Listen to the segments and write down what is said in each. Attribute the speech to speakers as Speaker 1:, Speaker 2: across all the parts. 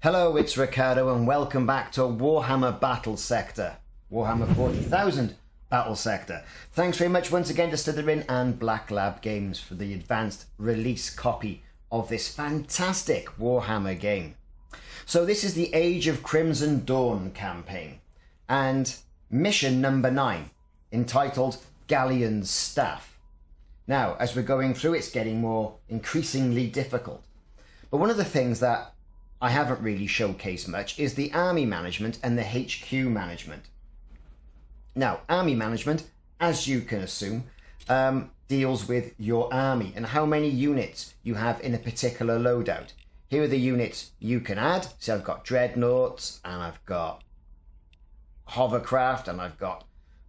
Speaker 1: Hello, it's Ricardo and welcome back to Warhammer Battlesector, Warhammer 40,000 Battlesector. Thanks very much once again to Slytherin and Black Lab Games for the advanced release copy of this fantastic Warhammer game. So this is the Age of Crimson Dawn campaign and mission number 9, entitled Galleon's Staff. Now, as we're going through, it's getting more increasingly difficult. But one of the things that I haven't really showcased much is the army management and the HQ management. Now, army management, as you can assume, deals with your army and how many units you have in a particular loadout. Here are the units you can add. So I've got dreadnoughts and I've got hovercraft and I've got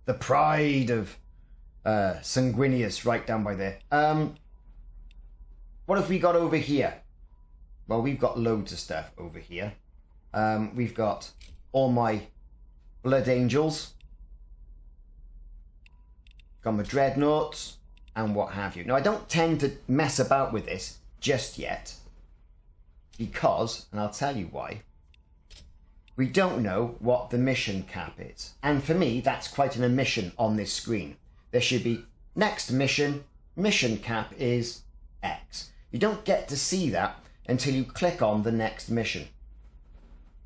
Speaker 1: the pride of Sanguinius right down by there. What have we got over here? Well, we've got loads of stuff over here. We've got all my Blood Angels, got my Dreadnoughts, and what have you. Now, I don't tend to mess about with this just yet, because, and I'll tell you why, we don't know what the mission cap is. And for me, that's quite an omission on this screen. There should be next mission, mission cap is X. You don't get to see that until you click on the next mission.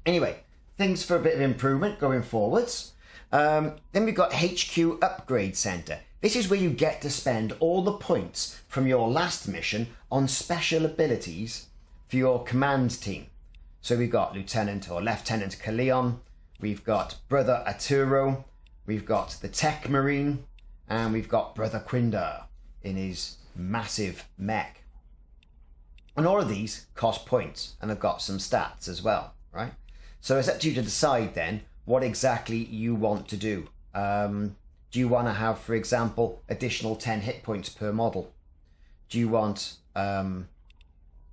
Speaker 1: Anyway, things for a bit of improvement going forwards. Then we've got HQ Upgrade Center. This is where you get to spend all the points from your last mission on special abilities for your command team. So we've got Lieutenant or Lieutenant Kaleon, we've got Brother Arturo, we've got the Tech Marine, and we've got Brother Quindar in his massive mech. And all of these cost points, and have got some stats as well, right? So it's up to you to decide then what exactly you want to do. Do you want to have, for example, additional 10 hit points per model? Do you want to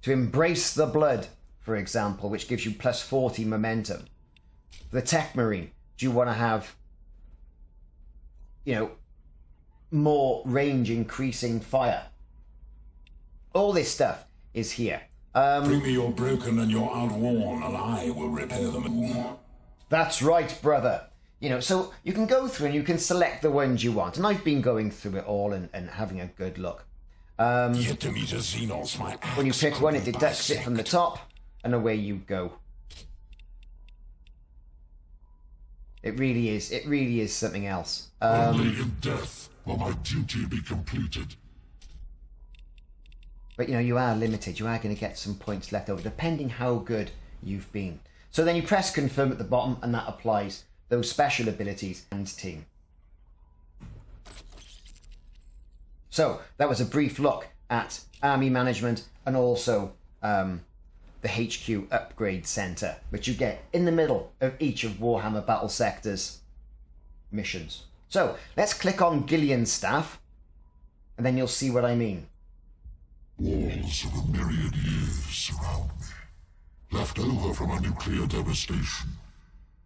Speaker 1: embrace the blood, for example, which gives you plus 40 momentum? The Tech Marine, do you want to have, more range increasing fire? All this stuff is here.
Speaker 2: Bring me your broken and your outworn, and I will repair them.
Speaker 1: That's right, brother. So you can go through and you can select the ones you want. And I've been going through it all and having a good look.
Speaker 2: Yet to meet a Xenos, my axe
Speaker 1: when you pick one, it deducts it from the top, and away you go. It really is something else.
Speaker 2: Only in death will my duty be completed.
Speaker 1: But you are limited. You are going to get some points left over, depending how good you've been. So then you press confirm at the bottom, and that applies those special abilities and team. So that was a brief look at army management and also the HQ Upgrade Center, which you get in the middle of each of Warhammer Battlesector's missions. So let's click on Galleon's Staff, and then you'll see what I mean.
Speaker 2: Walls of a myriad years surround me, left over from a nuclear devastation.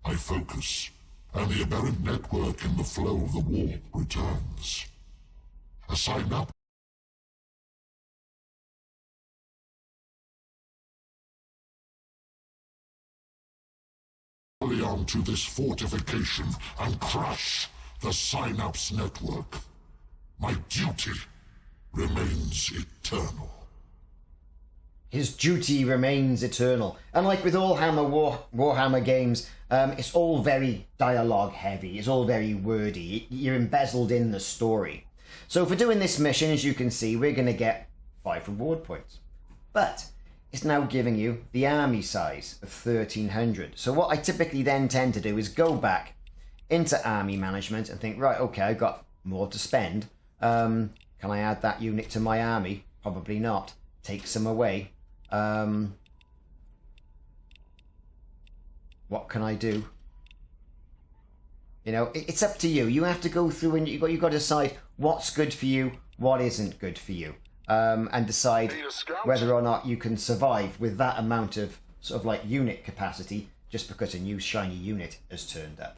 Speaker 2: I focus, and the aberrant network in the flow of the warp returns. A sign up. Onto this fortification and crush the Synapse network. My duty remains eternal.
Speaker 1: His duty remains eternal. And like with all Warhammer games, it's all very dialogue heavy. It's all very wordy. You're embezzled in the story. So for doing this mission, as you can see, we're going to get 5 reward points. But it's now giving you the army size of 1300. So what I typically then tend to do is go back into army management and think, right, okay, I've got more to spend. Can I add that unit to my army? Probably not. Take some away. What can I do? It's up to you. You have to go through and you've got to decide what's good for you, what isn't good for you, and decide whether or not you can survive with that amount of sort of like unit capacity just because a new shiny unit has turned up.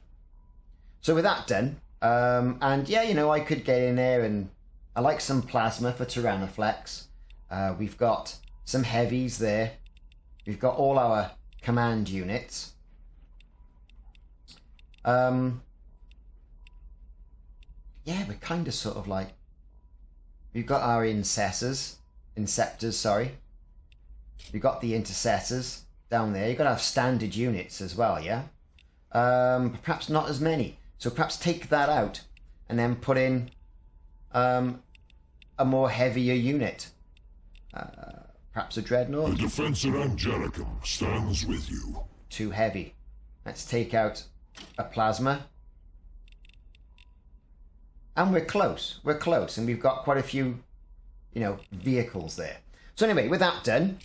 Speaker 1: So with that done, and yeah, I could get in there, and I like some plasma for Tyrannoflex. We've got some heavies there. We've got all our command units. Yeah, we're kind of sort of like... We've got our Inceptors, sorry. We've got the Intercessors down there. You've got to have standard units as well, yeah? Perhaps not as many. So perhaps take that out and then put in a more heavier unit. Perhaps a Dreadnought.
Speaker 2: The defense around Jericho stands with you.
Speaker 1: Too heavy. Let's take out a Plasma. And we're close. We're close. And we've got quite a few, you know, vehicles there. So anyway, with that done,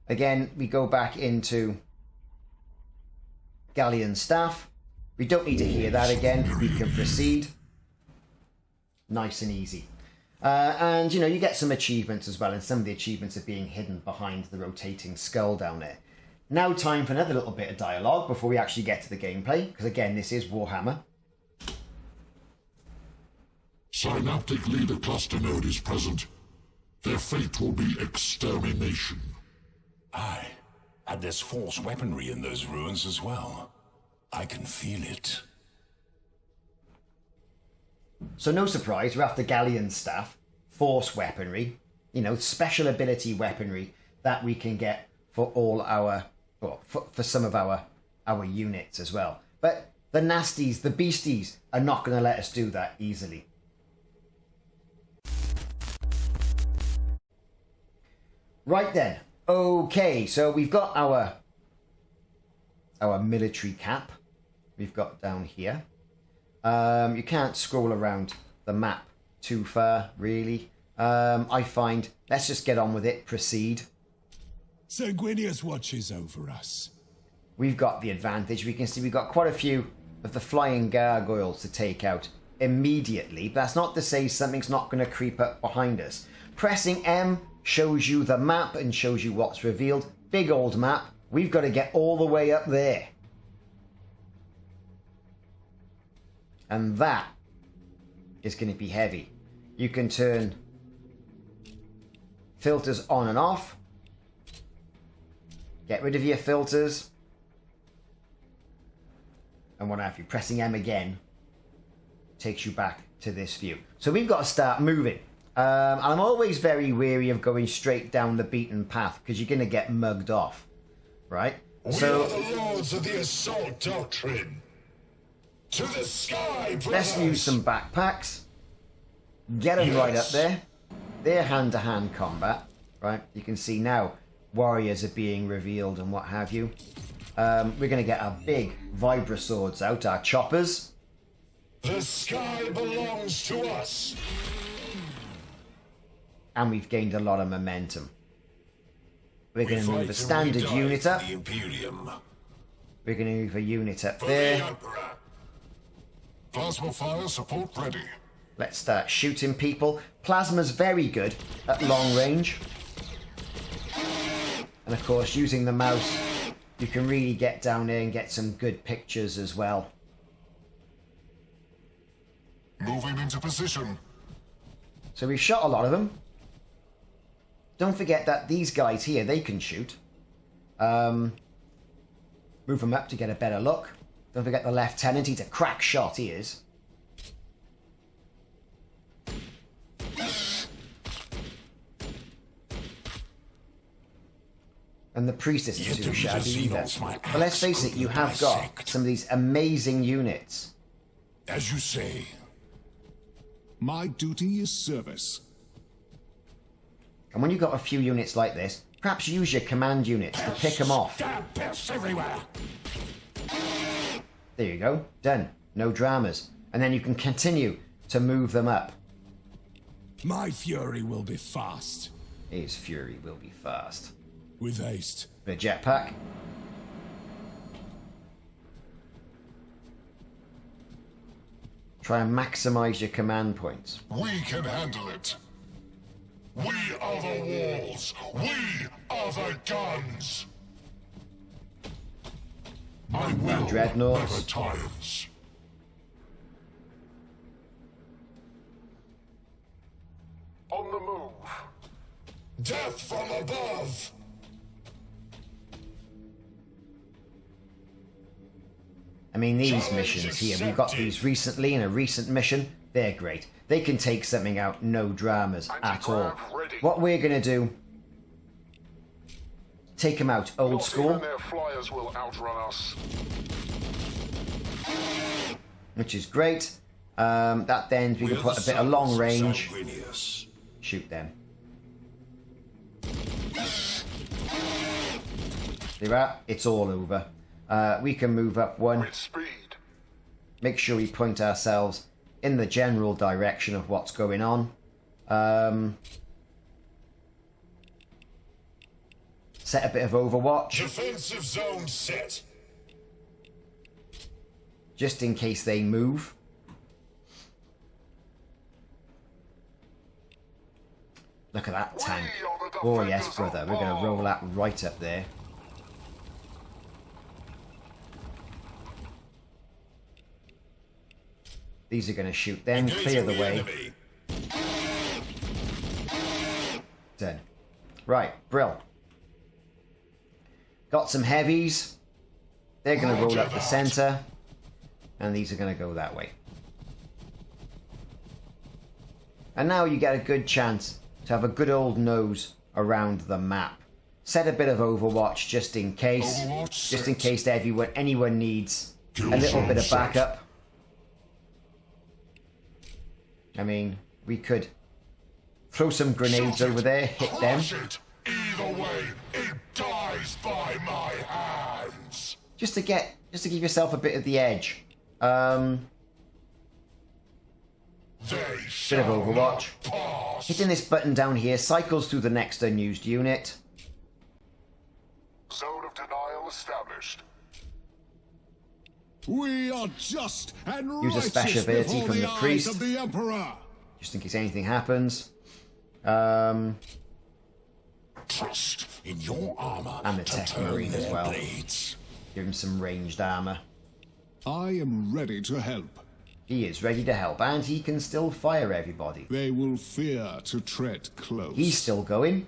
Speaker 1: again, we go back into Galleon Staff. We don't need to hear that again. We can proceed. Nice and easy. And, you know, you get some achievements as well. And some of the achievements are being hidden behind the rotating skull down there. Now time for another little bit of dialogue before we actually get to the gameplay. Because, again, this is Warhammer.
Speaker 2: Synaptic Leader Cluster Node is present. Their fate will be extermination.
Speaker 3: Aye, and there's force weaponry in those ruins as well. I can feel it.
Speaker 1: So no surprise, we're after Galleon Staff, force weaponry, you know, special ability weaponry that we can get for all our, well, for some of our units as well. But the nasties, the beasties, are not going to let us do that easily. Right then, okay, so we've got our military cap. We've got down here. You can't scroll around the map too far, really. I find, let's just get on with it, proceed.
Speaker 4: Sanguinius watches over us.
Speaker 1: We've got the advantage. We can see we've got quite a few of the flying gargoyles to take out immediately. But that's not to say something's not going to creep up behind us. Pressing M shows you the map and shows you what's revealed. Big old map. We've got to get all the way up there. And that is going to be heavy. You can turn filters on and off. Get rid of your filters. And what have you. Pressing M again takes you back to this view. So we've got to start moving. And I'm always very wary of going straight down the beaten path because you're going to get mugged off, right?
Speaker 2: We are the lords of the assault doctrine. To the sky, brothers.
Speaker 1: Let's use some backpacks. Get them right up there. They're hand-to-hand combat, right? You can see now warriors are being revealed and what have you. We're going to get our big Vibra swords out, our choppers.
Speaker 2: The sky belongs to us.
Speaker 1: And we've gained a lot of momentum. We're going to move a standard unit up. We're going to move a unit up there.
Speaker 2: Plasma fire support ready.
Speaker 1: Let's start shooting people. Plasma's very good at long range. And of course, using the mouse, you can really get down there and get some good pictures as well.
Speaker 2: Moving into position.
Speaker 1: So we've shot a lot of them. Don't forget that these guys here, they can shoot. Move them up to get a better look. Don't forget the lieutenant, he's a crack shot, he is. And the priestess is too shabby either. But let's face it, you have got some of these amazing units.
Speaker 3: As you say.
Speaker 4: My duty is service.
Speaker 1: And when you've got a few units like this, perhaps use your command units to pick them off.
Speaker 3: Everywhere.
Speaker 1: There you go. Done. No dramas. And then you can continue to move them up.
Speaker 4: My fury will be fast.
Speaker 1: His fury will be fast.
Speaker 4: With haste.
Speaker 1: The jetpack. Try and maximize your command points.
Speaker 2: We can handle it. We are the walls. We are the guns. My will
Speaker 1: Dreadnoughts.
Speaker 2: never tires. On the move. Death from above.
Speaker 1: mean, these missions here, we've got these recently in a recent mission. They're great. They can take something out, no dramas at all. What we're going to do, take them out old school.
Speaker 2: Their flyers will outrun us.
Speaker 1: Which is great. That then we can put a bit of long range. Shoot them. There are. It's all over. We can move up one.
Speaker 2: With speed.
Speaker 1: Make sure we point ourselves in the general direction of what's going on. Set a bit of overwatch.
Speaker 3: Defensive zone set.
Speaker 1: Just in case they move. Look at that tank. Oh yes, brother. We're going to roll that right up there. These are going to shoot them. Clear the way. Done. Right, Brill. Got some heavies. They're going to roll up the centre. And these are going to go that way. And now you get a good chance to have a good old nose around the map. Set a bit of overwatch just in case. Just in case anyone needs a little bit of backup. I mean, we could throw some grenades over there, hit them.
Speaker 2: Either way, it dies by my hands.
Speaker 1: Just to give yourself a bit of the edge. Bit of overwatch. Hitting this button down here cycles through the next unused unit.
Speaker 2: Zone of denial established.
Speaker 4: We are just and
Speaker 1: Use a special ability from the priest.
Speaker 4: of the Emperor.
Speaker 1: Just in case anything happens.
Speaker 3: Trust in your armor.
Speaker 1: And the Tech Marine as well.
Speaker 3: Blades.
Speaker 1: Give him some ranged armor.
Speaker 4: I am ready to help.
Speaker 1: He is ready to help, and he can still fire everybody.
Speaker 4: They will fear to tread close.
Speaker 1: He's still going.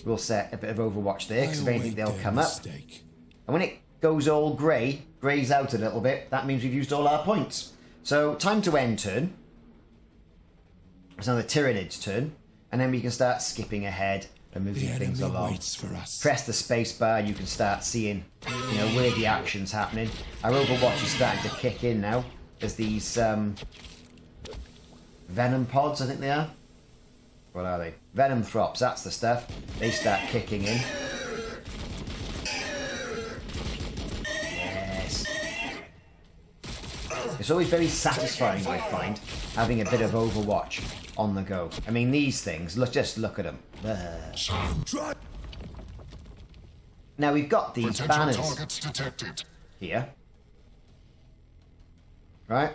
Speaker 1: We'll set a bit of overwatch there, because if anything, they'll come up. And when it goes all grey, greys out a little bit, that means we've used all our points. So, time to end turn. It's now the Tyranids' turn, and then we can start skipping ahead and moving things along. Press the space bar, you can start seeing, where the action's happening. Our overwatch is starting to kick in now. There's these venom pods, I think they are. What are they? Venom throps, that's the stuff. They start kicking in. Yes. It's always very satisfying, I find, having a bit of overwatch on the go. I mean, these things, just look at them. Now we've got these banners here. Right?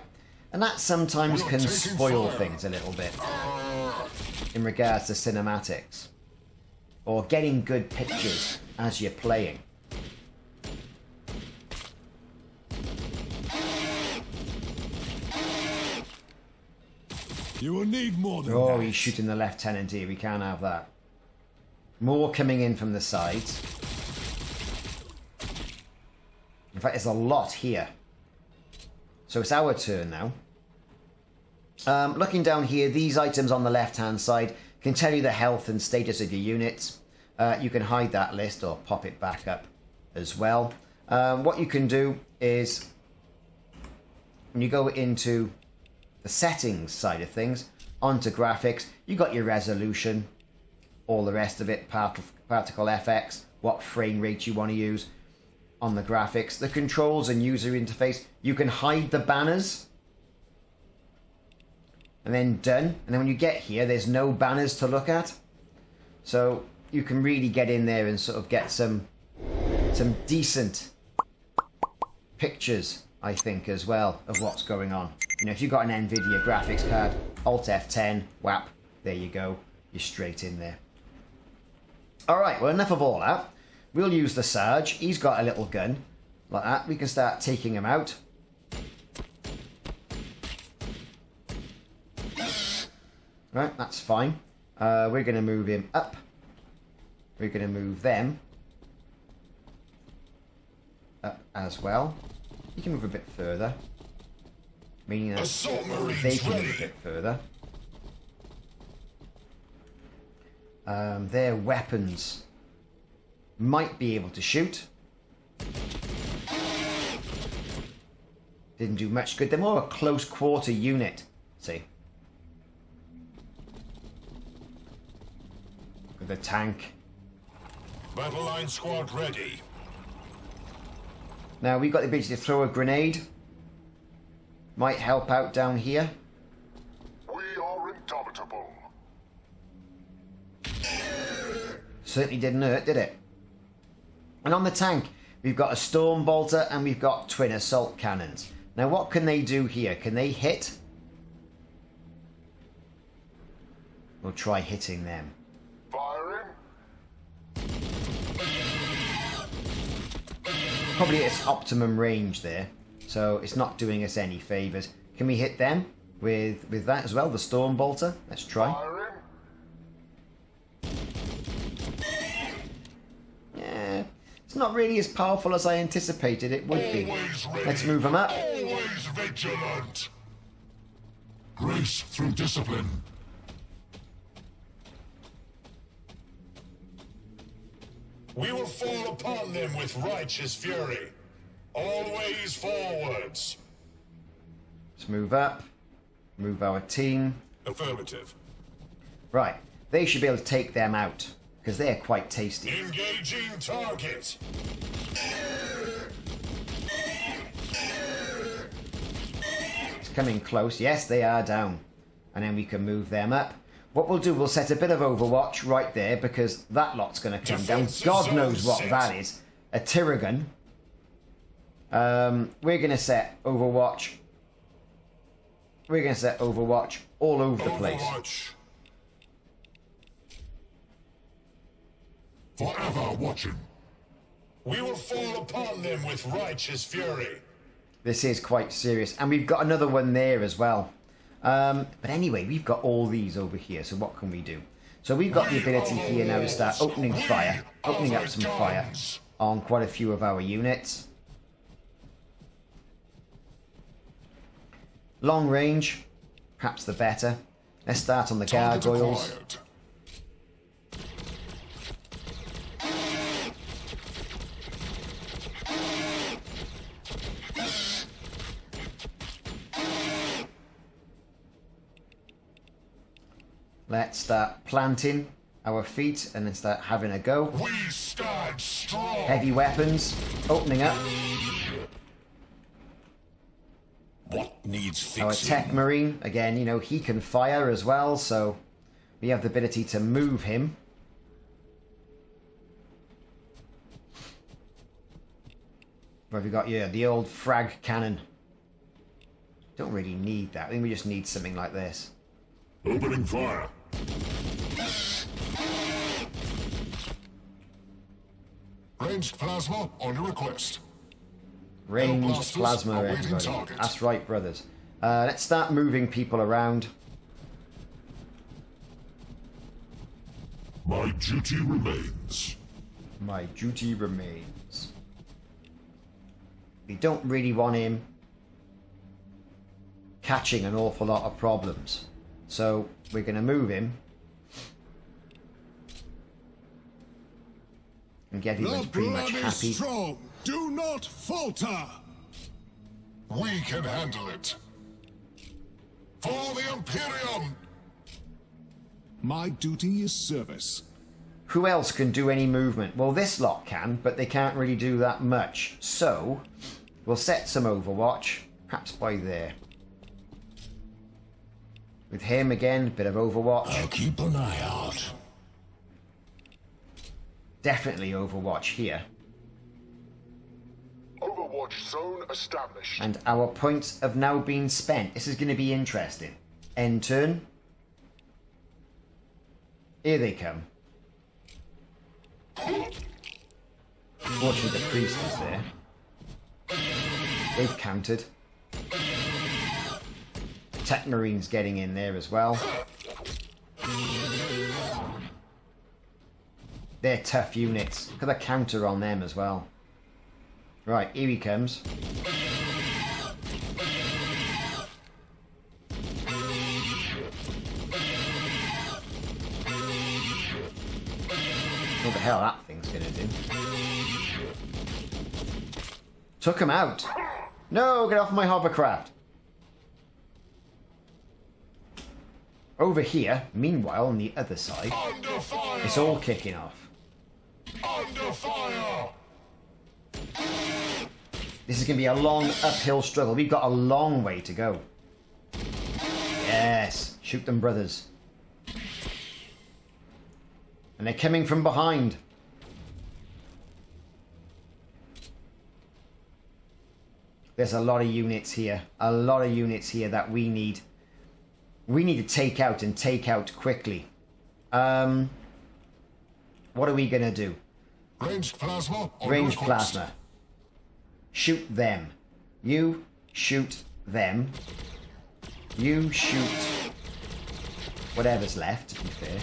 Speaker 1: And that sometimes can spoil things a little bit in regards to cinematics or getting good pictures as you're playing.
Speaker 4: You will need more than
Speaker 1: Oh,
Speaker 4: that.
Speaker 1: he's shooting the lieutenant here. We can't have that. More coming in from the sides. In fact, there's a lot here. So it's our turn now. Looking down here, these items on the left-hand side can tell you the health and status of your units. You can hide that list or pop it back up as well. What you can do is, when you go into the settings side of things, onto graphics, you got your resolution, all the rest of it, particle FX, what frame rate you want to use on the graphics, the controls and user interface. You can hide the banners. And then done. And then when you get here, there's no banners to look at. So you can really get in there and sort of get some decent pictures, I think, as well, of what's going on. If you've got an NVIDIA graphics card, Alt F10, whap, there you go. You're straight in there. Alright, well, enough of all that. We'll use the Sarge. He's got a little gun like that. We can start taking him out. Right, that's fine. We're going to move him up. We're going to move them up as well. You can move a bit further. Meaning that
Speaker 3: Assault Marines
Speaker 1: they can move
Speaker 3: ready.
Speaker 1: a bit further. Their weapons might be able to shoot. Didn't do much good. They're more a close quarter unit. See? With a tank.
Speaker 3: Battle line squad ready.
Speaker 1: Now we've got the ability to throw a grenade. Might help out down here.
Speaker 2: We are indomitable.
Speaker 1: Certainly didn't hurt, did it? And on the tank, we've got a storm bolter and we've got twin assault cannons. Now what can they do here? Can they hit? We'll try hitting them.
Speaker 2: Firing.
Speaker 1: Probably at its optimum range there. So it's not doing us any favours. Can we hit them with that as well? The storm bolter? Let's try.
Speaker 2: Firing.
Speaker 1: Yeah, it's not really as powerful as I anticipated it would be.
Speaker 2: Always ready.
Speaker 1: Let's move them up.
Speaker 2: Always vigilant. Grace through discipline.
Speaker 3: We will fall upon them with righteous fury. Always forwards.
Speaker 1: Let's move up. Move our team.
Speaker 3: Affirmative.
Speaker 1: Right, they should be able to take them out because they're quite tasty.
Speaker 3: Engaging target.
Speaker 1: It's coming close. Yes, they are down. And then we can move them up. What we'll do, we'll set a bit of overwatch right there because that lot's going to come down.
Speaker 3: Defensive
Speaker 1: God knows
Speaker 3: zone
Speaker 1: what
Speaker 3: set.
Speaker 1: that is. A Tyragon. We're going to set overwatch. We're going to set overwatch all over the place.
Speaker 3: Overwatch.
Speaker 2: Forever watching.
Speaker 3: We will fall upon them with righteous fury.
Speaker 1: This is quite serious. And we've got another one there as well. But anyway, we've got all these over here. So what can we do? So we've got the ability here now to start opening fire. Opening up some fire on quite a few of our units. Long range, perhaps the better. Let's start on the
Speaker 2: Target
Speaker 1: gargoyles.
Speaker 2: acquired.
Speaker 1: Let's start planting our feet and then start having a go.
Speaker 2: We stand strong.
Speaker 1: Heavy weapons, opening up.
Speaker 3: What needs
Speaker 1: Our
Speaker 3: fixing?
Speaker 1: tech marine, again, you know, he can fire as well, so we have the ability to move him. What have we got here? The old frag cannon. Don't really need that. I think we just need something like this.
Speaker 2: Opening fire. Ranged plasma on your request.
Speaker 1: Ranged
Speaker 2: blasters
Speaker 1: plasma,
Speaker 2: awaiting
Speaker 1: everybody.
Speaker 2: target.
Speaker 1: That's right, brothers. Let's start moving people around.
Speaker 2: My duty remains.
Speaker 1: My duty remains. We don't really want him catching an awful lot of problems. So we're going to move him. And get everyone
Speaker 4: The
Speaker 1: pretty much
Speaker 4: blood
Speaker 1: happy.
Speaker 4: is strong. Do not falter.
Speaker 2: We can handle it. For the Imperium!
Speaker 4: My duty is service.
Speaker 1: Who else can do any movement? Well, this lot can, but they can't really do that much. So, we'll set some overwatch. Perhaps by there. With him again, a bit of overwatch.
Speaker 3: I'll keep an eye out.
Speaker 1: Definitely overwatch here.
Speaker 2: Overwatch zone established.
Speaker 1: And our points have now been spent. This is going to be interesting. End turn. Here they come. Fortunately, the priest is there. They've countered. Tech Marine's getting in there as well. They're tough units. Look at the counter on them as well. Right, here he comes. gonna do. Took him out. No, get off my hovercraft. Over here, meanwhile, on the other side, it's all kicking off.
Speaker 2: Under fire!
Speaker 1: This is going to be a long uphill struggle. We've got a long way to go. Yes. Shoot them, brothers. And they're coming from behind. There's a lot of units here. A lot of units here that we need. We need to take out and take out quickly. What are we going to do?
Speaker 2: Ranged plasma?
Speaker 1: Ranged plasma. Shoot them. You shoot them. You shoot whatever's left, to be fair.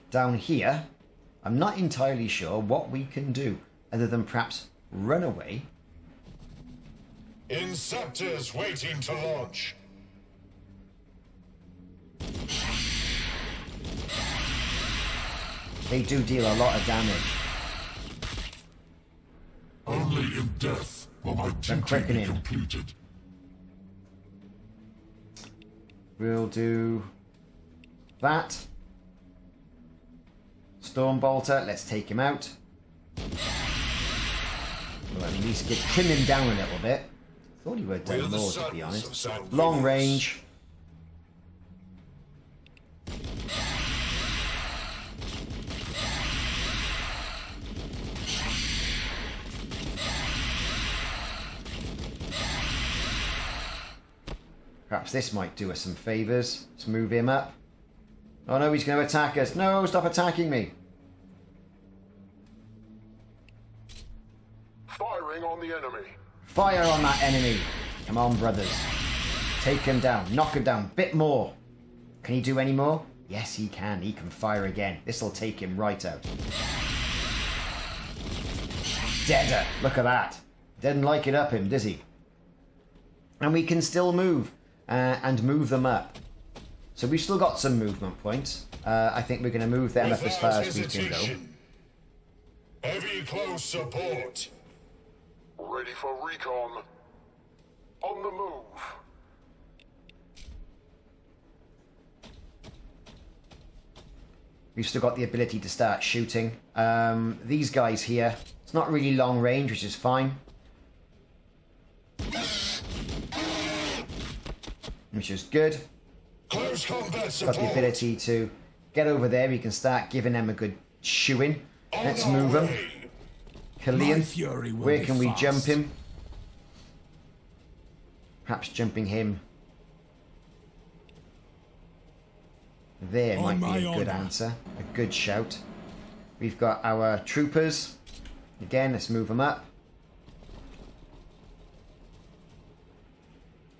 Speaker 1: Down here, I'm not entirely sure what we can do, other than perhaps run away.
Speaker 2: Inceptors waiting to launch.
Speaker 1: They do deal a lot of damage.
Speaker 2: Only in death will my duty be completed.
Speaker 1: We'll do that. Stormbolter, let's take him out. We'll at least trim him down a little bit. Thought he would have done more, to be honest. Long range. Perhaps this might do us some favours. Let's move him up. Oh no, he's going to attack us. No, stop attacking me.
Speaker 2: Firing on the enemy.
Speaker 1: Fire on that enemy. Come on, brothers. Take him down. Knock him down. Bit more. Can he do any more? Yes, he can. He can fire again. This will take him right out. Deader. Look at that. Didn't like it up him, does he? And we can still move. And move them up. So we've still got some movement points. I think we're going to move them up as far as we can go.
Speaker 2: Heavy close support. Ready for recon. On the move.
Speaker 1: We've still got the ability to start shooting. These guys here, it's not really long range, which is fine. Which is good.
Speaker 2: Close combat support.
Speaker 1: Got the ability to get over there. We can start giving them a good shoeing. Let's move them. Killian, where can we jump him? Perhaps jumping him there might be a good answer. A good shout. We've got our troopers. Again, let's move them up.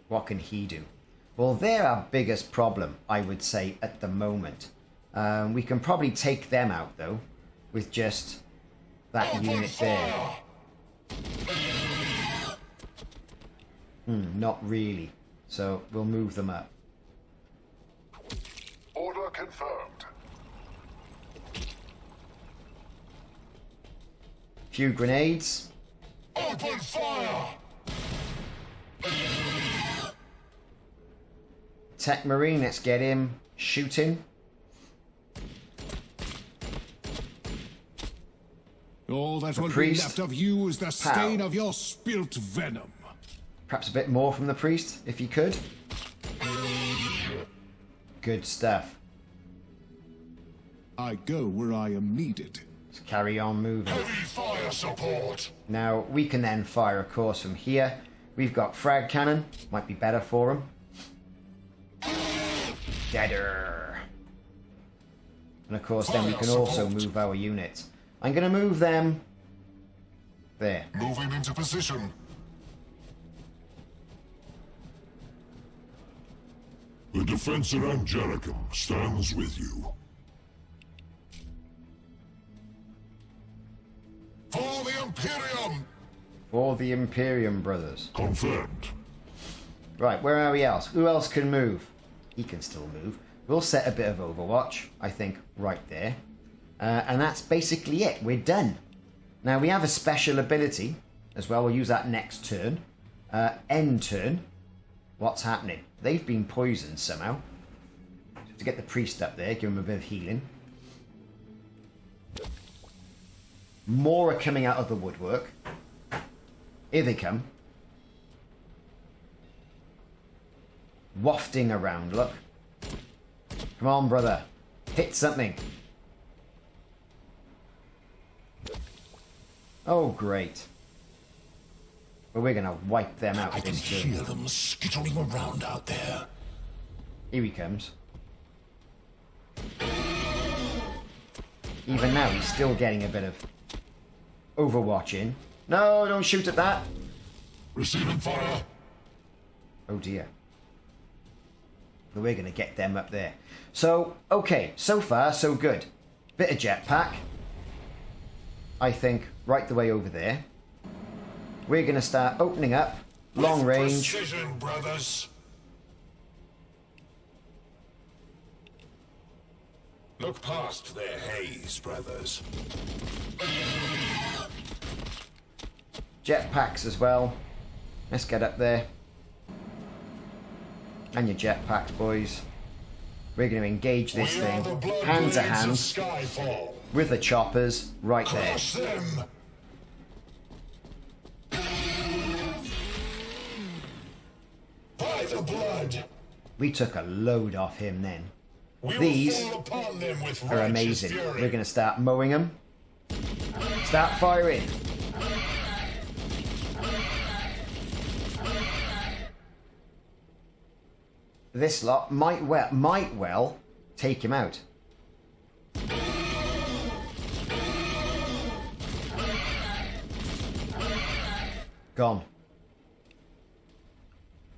Speaker 1: What can he do? Well, they're our biggest problem, I would say, at the moment. We can probably take them out, though, with just that unit there. Not really. So we'll move them up.
Speaker 2: Order confirmed.
Speaker 1: Few grenades.
Speaker 2: Open fire!
Speaker 1: Tech Marine, let's get him shooting.
Speaker 4: All that will be left of you is the stain of your spilt venom.
Speaker 1: Perhaps a bit more from the priest, if you could. Good stuff.
Speaker 4: I go where I am needed.
Speaker 1: Let's carry on moving.
Speaker 2: Heavy fire support.
Speaker 1: Now, we can then fire, of course, from here. We've got frag cannon. Might be better for him. Deader. And of course, then we can also move our units. I'm going to move them there.
Speaker 2: Moving into position. The defense around Jericho stands with you. For the Imperium!
Speaker 1: For the Imperium, brothers.
Speaker 2: Confirmed.
Speaker 1: Right, where are we else? Who else can move? He can still move. We'll set a bit of Overwatch, I think, right there. And that's basically it. We're done. Now, we have a special ability as well. We'll use that next turn. End turn. What's happening? They've been poisoned somehow. To get the priest up there, give him a bit of healing. More are coming out of the woodwork. Here they come. Wafting around, look. Come on, brother. Hit something. Oh, great. But we're going to wipe them out.
Speaker 3: I can hear them skittering around out there.
Speaker 1: Here he comes. Even now, he's still getting a bit of Overwatch in. No, don't shoot at that.
Speaker 2: Receiving fire.
Speaker 1: Oh, dear. But we're going to get them up there. So, okay. So far, so good. Bit of jetpack. I think right the way over there. We're going to start opening up. Long range.
Speaker 2: Precision, brothers.
Speaker 3: Look past their haze, brothers.
Speaker 1: Jetpacks as well. Let's get up there. And your jetpacks, boys. We're going to engage this thing hand to hand with the choppers right there.
Speaker 2: By the blood.
Speaker 1: We took a load off him then. These are amazing. We're going to start mowing them. Start firing. This lot might well take him out. Gone.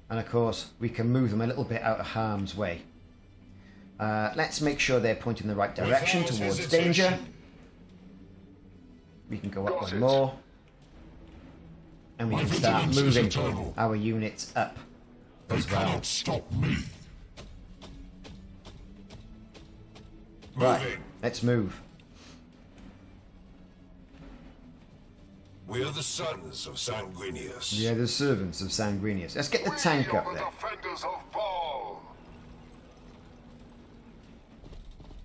Speaker 1: And of course, we can move them a little bit out of harm's way. Let's make sure they're pointing the right direction towards danger. We can go up one more. And we can start moving our units up as well.
Speaker 2: Cannot stop me.
Speaker 1: Right, let's move.
Speaker 3: We're the sons of Sanguinius.
Speaker 1: Yeah, the servants of Sanguinius. Let's get the tank up there.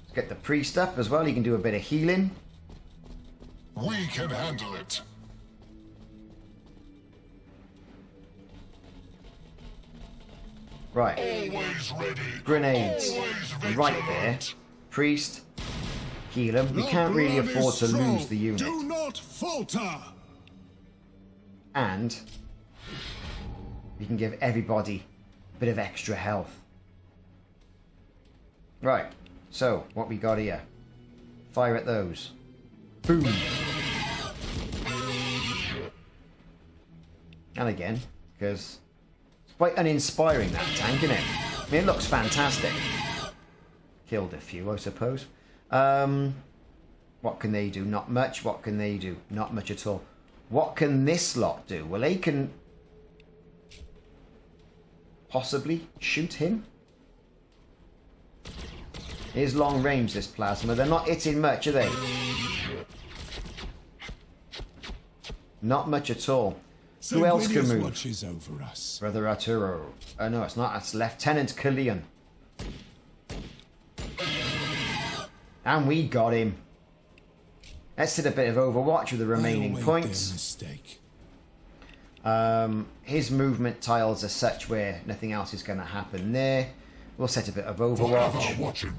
Speaker 1: Let's get the priest up as well. He can do a bit of healing.
Speaker 2: We can handle it.
Speaker 1: Right.
Speaker 2: Always ready.
Speaker 1: Grenades.
Speaker 2: Always
Speaker 1: Right there. Priest. Heal him. We can't really afford to lose the unit.
Speaker 4: Do not falter.
Speaker 1: And we can give everybody a bit of extra health. Right. So, what we got here? Fire at those. Boom. And again, because it's quite uninspiring, that tank, isn't it? I mean, it looks fantastic. Killed a few, I suppose. What can they do? Not much. What can they do? Not much at all. What can this lot do? Well, they can possibly shoot him. Here's long range, this plasma. They're not hitting much, are they? Not much at all. Who else can move?
Speaker 4: Watches over us.
Speaker 1: Brother Arturo. No, it's not. It's Lieutenant Killian. And we got him. Let's hit a bit of Overwatch with the remaining points. His movement tiles are such where nothing else is going to happen there. We'll set a bit of Overwatch.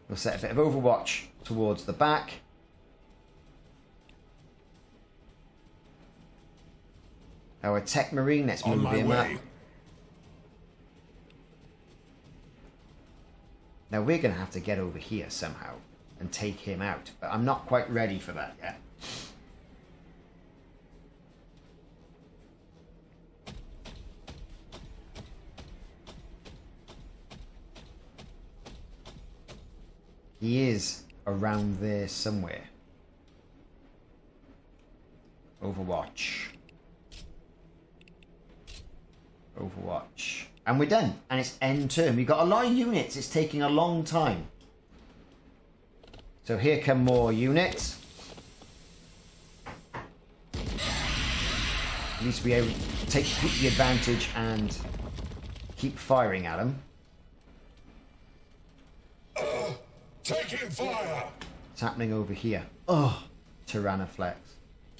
Speaker 1: We'll set a bit of Overwatch towards the back. Our Tech Marine, let's move him up. Now we're going to have to get over here somehow and take him out, but I'm not quite ready for that yet. He is around there somewhere. Overwatch. Overwatch. And we're done. And it's end turn. We've got a lot of units. It's taking a long time. So here come more units. At least we able to take the advantage and keep firing at them.
Speaker 3: Taking fire!
Speaker 1: What's happening over here? Oh, Tyrannoflex.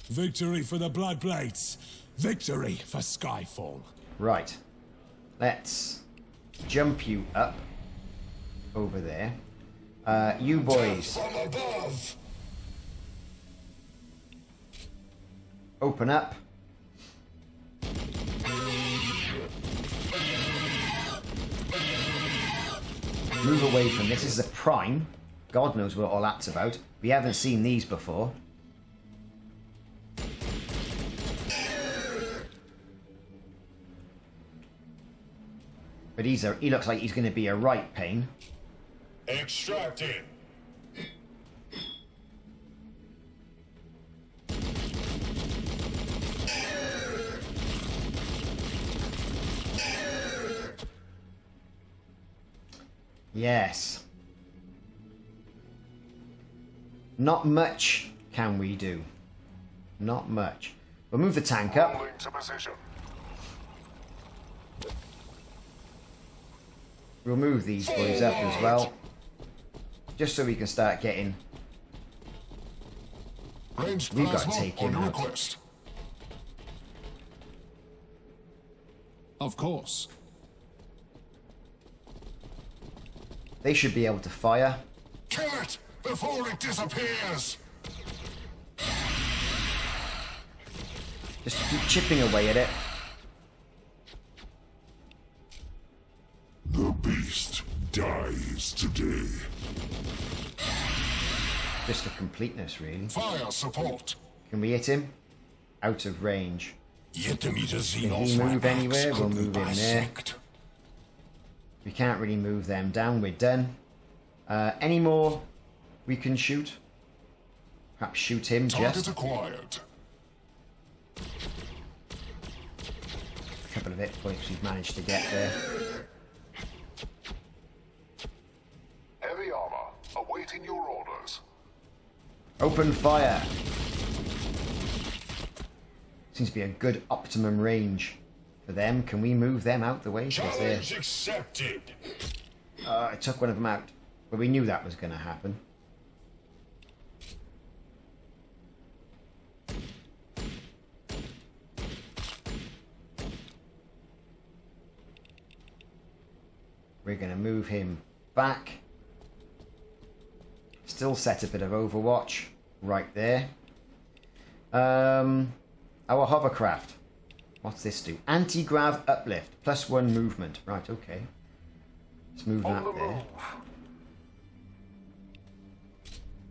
Speaker 4: Victory for the Bloodblades. Victory for Skyfall.
Speaker 1: Right. Let's jump you up over there. You boys.
Speaker 3: From above!
Speaker 1: Open up. Move away from this. This is a prime. God knows what all that's about. We haven't seen these before. But he looks like he's going to be a right pain.
Speaker 3: Extracting!
Speaker 1: Yes. Not much can we do. Not much. We'll move the tank up.
Speaker 2: Rolling to position.
Speaker 1: We'll move these boys up as well. Just so we can start getting...
Speaker 2: Ranged
Speaker 1: We've got to
Speaker 2: plasma
Speaker 1: take
Speaker 2: on
Speaker 1: him out.
Speaker 2: request.
Speaker 4: Of course.
Speaker 1: They should be able to fire.
Speaker 2: Kill it before it disappears.
Speaker 1: Just keep chipping away at it.
Speaker 2: The beast dies today.
Speaker 1: Just for completeness, really.
Speaker 2: Fire support.
Speaker 1: Can we hit him? Out of range.
Speaker 3: Yet to meet a
Speaker 1: Can
Speaker 3: Xenos
Speaker 1: he move
Speaker 3: my
Speaker 1: anywhere?
Speaker 3: axe
Speaker 1: We'll
Speaker 3: couldn't
Speaker 1: move in there.
Speaker 3: dissect.
Speaker 1: We can't really move them down. We're done. Any more we can shoot? Perhaps shoot him
Speaker 2: Target
Speaker 1: just.
Speaker 2: acquired.
Speaker 1: A couple of hit points we've managed to get there.
Speaker 2: Heavy armor. Awaiting your orders.
Speaker 1: Open fire. Seems to be a good optimum range for them. Can we move them out the way? 'Cause they're...
Speaker 3: Challenge accepted!
Speaker 1: I took one of them out. But we knew that was going to happen. We're going to move him back. Still set a bit of Overwatch right there. Our hovercraft. What's this do? Anti-grav uplift. +1 movement. Right, okay. Let's move that there.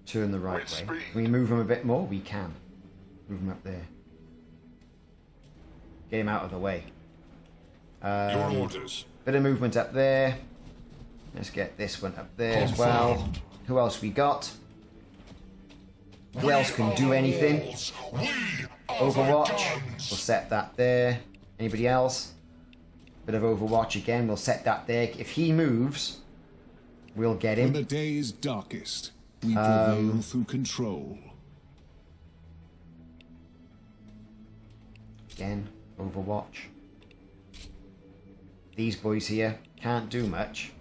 Speaker 1: Turn the right way. Can we move him a bit more? We can. Move him up there. Get him out of the way.
Speaker 3: Your orders.
Speaker 1: Bit of movement up there. Let's get this one up there as well.
Speaker 3: Confirmed.
Speaker 1: Who else we got? Who else can do anything? Overwatch. We'll set that there. Anybody else? Bit of Overwatch again. We'll set that there. If he moves, we'll get
Speaker 4: In
Speaker 1: him.
Speaker 4: the day's darkest, we prevail through control.
Speaker 1: Again, Overwatch. These boys here can't do much.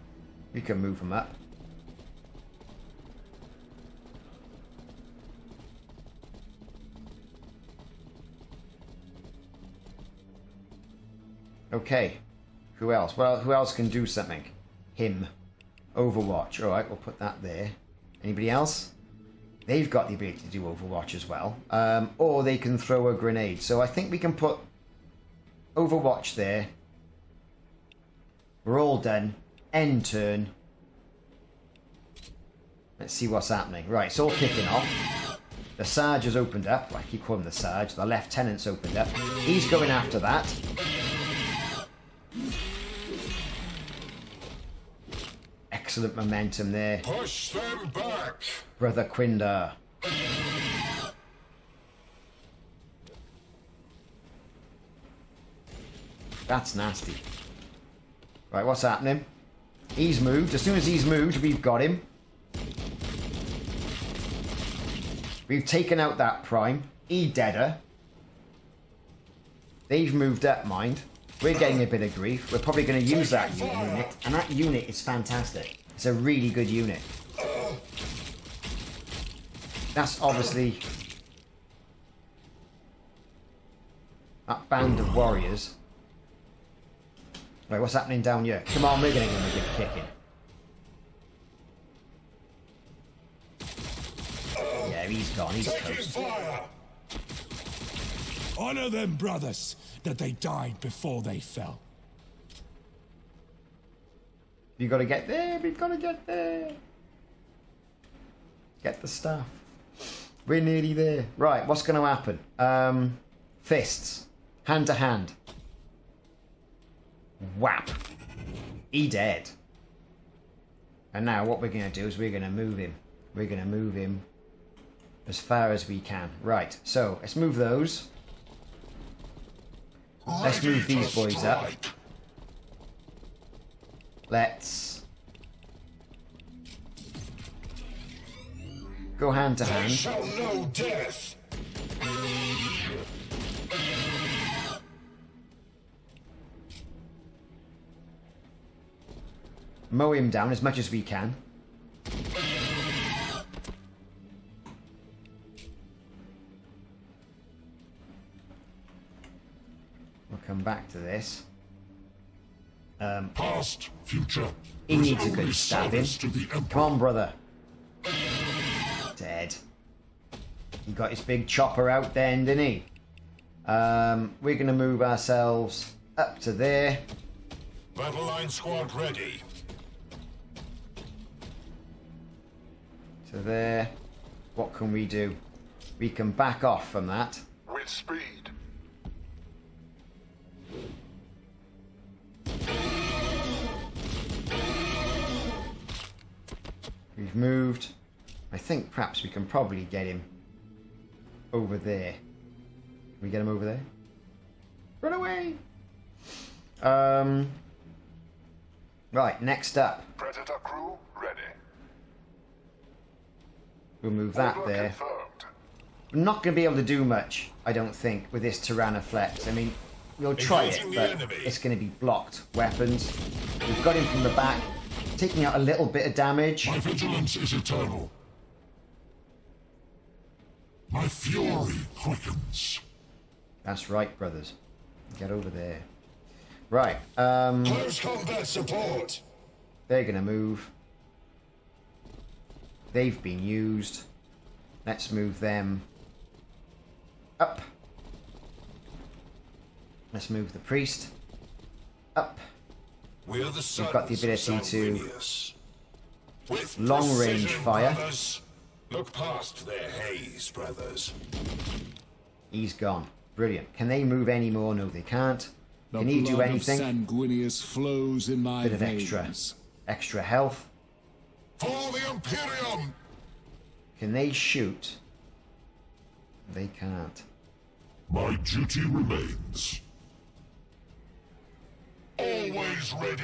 Speaker 1: We can move them up. Okay. Who else? Well, who else can do something? Him. Overwatch. Alright, we'll put that there. Anybody else? They've got the ability to do Overwatch as well. Or they can throw a grenade. So I think we can put Overwatch there. We're all done. End turn. Let's see what's happening. Right, it's all kicking off. The Sarge has opened up. I keep calling him the Sarge. The Lieutenant's opened up. He's going after that. Excellent momentum there.
Speaker 3: Push them back!
Speaker 1: Brother Quindar. That's nasty. Right, what's happening? He's moved. As soon as he's moved, we've got him. We've taken out that prime. He deader. They've moved up, mind. We're getting a bit of grief. We're probably going to use that unit. And that unit is fantastic. It's a really good unit. That's obviously... that band of warriors. Right, what's happening down here? Come on, we're going to give him a good kicking. Yeah, he's gone. He's toast.
Speaker 4: Honor them, brothers, that they died before they fell.
Speaker 1: You got to get there. We've got to get there. Get the stuff. We're nearly there. Right, what's going to happen? Fists. Hand to hand. Whap. He dead. And now what we're going to do is we're going to move him. We're going to move him as far as we can. Right, so let's move those. Let's move these boys up. Let's go hand to hand.
Speaker 2: Shall know death.
Speaker 1: Mow him down as much as we can. We'll come back to this.
Speaker 2: Past, future.
Speaker 1: He needs a good stabbing. Come on, brother. Dead. He got his big chopper out then, didn't he? We're going to move ourselves up to there.
Speaker 3: Battle line squad ready.
Speaker 1: To there. What can we do? We can back off from that.
Speaker 2: With speed.
Speaker 1: We've moved. I think perhaps we can probably get him over there. Can we get him over there? Run away! Right, next up.
Speaker 2: Predator crew ready.
Speaker 1: We'll move that
Speaker 2: Order
Speaker 1: there.
Speaker 2: confirmed.
Speaker 1: We're not going to be able to do much, I don't think, with this Tyrannoflex. I mean, we'll try it, but it's going to be blocked. Weapons. We've got him from the back, taking out a little bit of damage.
Speaker 2: My vigilance is eternal. My fury quickens.
Speaker 1: That's right, brothers. Get over there. Right,
Speaker 2: Close combat support.
Speaker 1: they're going to move. They've been used. Let's move them up. Let's move the priest up.
Speaker 3: We're the
Speaker 1: We've got the ability to
Speaker 3: with
Speaker 1: long range
Speaker 3: precision,
Speaker 1: fire.
Speaker 3: brothers. Look past their haze, brothers.
Speaker 1: He's gone. Brilliant. Can they move any more? No, they can't.
Speaker 4: The
Speaker 1: Can he do
Speaker 4: blood of
Speaker 1: anything?
Speaker 4: Sanguinius flows in my
Speaker 1: Bit of
Speaker 4: veins.
Speaker 1: extra health.
Speaker 2: For the Imperium.
Speaker 1: Can they shoot? They can't.
Speaker 2: My duty remains. Always ready,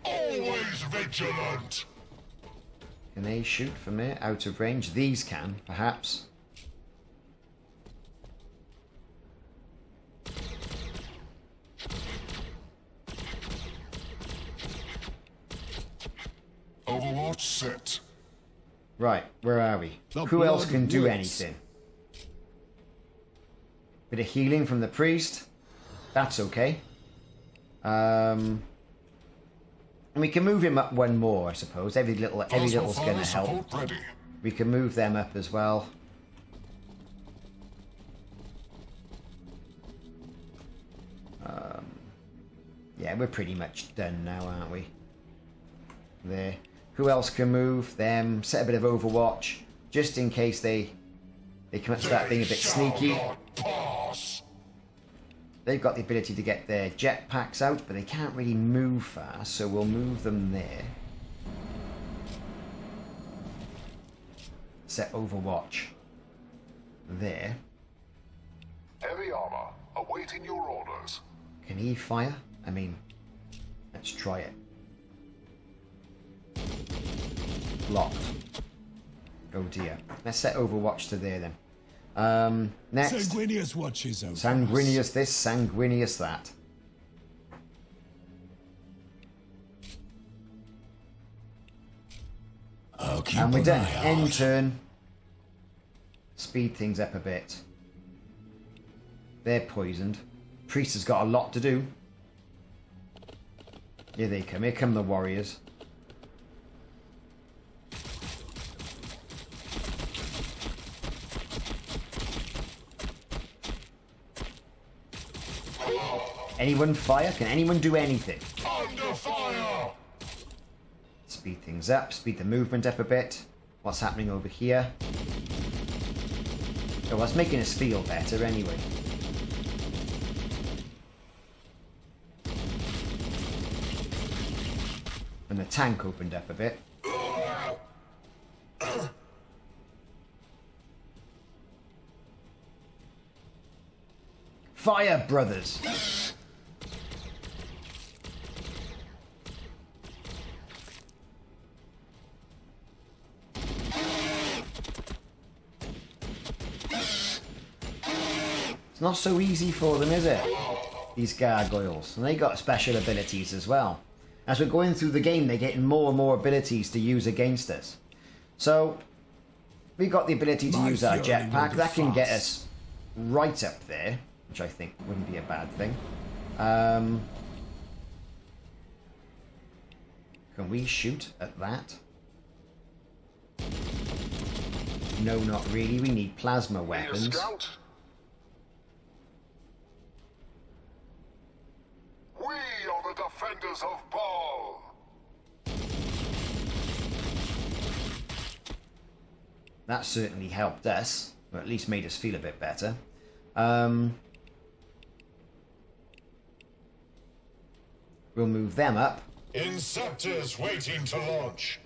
Speaker 2: always vigilant.
Speaker 1: Can they shoot from there? Out of range? These can, perhaps.
Speaker 2: Overwatch set.
Speaker 1: Right, where are we?
Speaker 4: The
Speaker 1: Who else
Speaker 4: blood
Speaker 1: can do
Speaker 4: works.
Speaker 1: anything? Bit of healing from the priest. That's okay. And we can move him up one more, I suppose. Every little's going to help.
Speaker 2: Support ready.
Speaker 1: We can move them up as well. Yeah, we're pretty much done now, aren't we? There. Who else can move? Them. Set a bit of Overwatch, just in case they come up to that being a bit sneaky.
Speaker 2: Pass.
Speaker 1: They've got the ability to get their jetpacks out, but they can't really move fast, so we'll move them there. Set Overwatch there.
Speaker 2: Heavy armor, awaiting your orders.
Speaker 1: Can he fire? I mean, let's try it. Locked. Oh dear. Let's set Overwatch to there then. Next.
Speaker 4: Sanguinius watches over
Speaker 1: Sanguinius this, Sanguinius that. And we're done. End turn. Speed things up a bit. They're poisoned. Priest has got a lot to do. Here they come. Here come the warriors. Anyone fire? Can anyone do anything?
Speaker 2: Under fire!
Speaker 1: Speed things up. Speed the movement up a bit. What's happening over here? Oh, that's making us feel better anyway. And the tank opened up a bit. Fire, brothers! It's not so easy for them, is it? These gargoyles. And they got special abilities as well. As we're going through the game, they're getting more and more abilities to use against us. So, we got the ability to use our jetpack. That can get us right up there, which I think wouldn't be a bad thing. Can we shoot at that? No, not really. We need plasma weapons.
Speaker 2: We are the defenders of Baal.
Speaker 1: That certainly helped us, or at least made us feel a bit better. We'll move them up.
Speaker 2: Inceptors waiting to launch.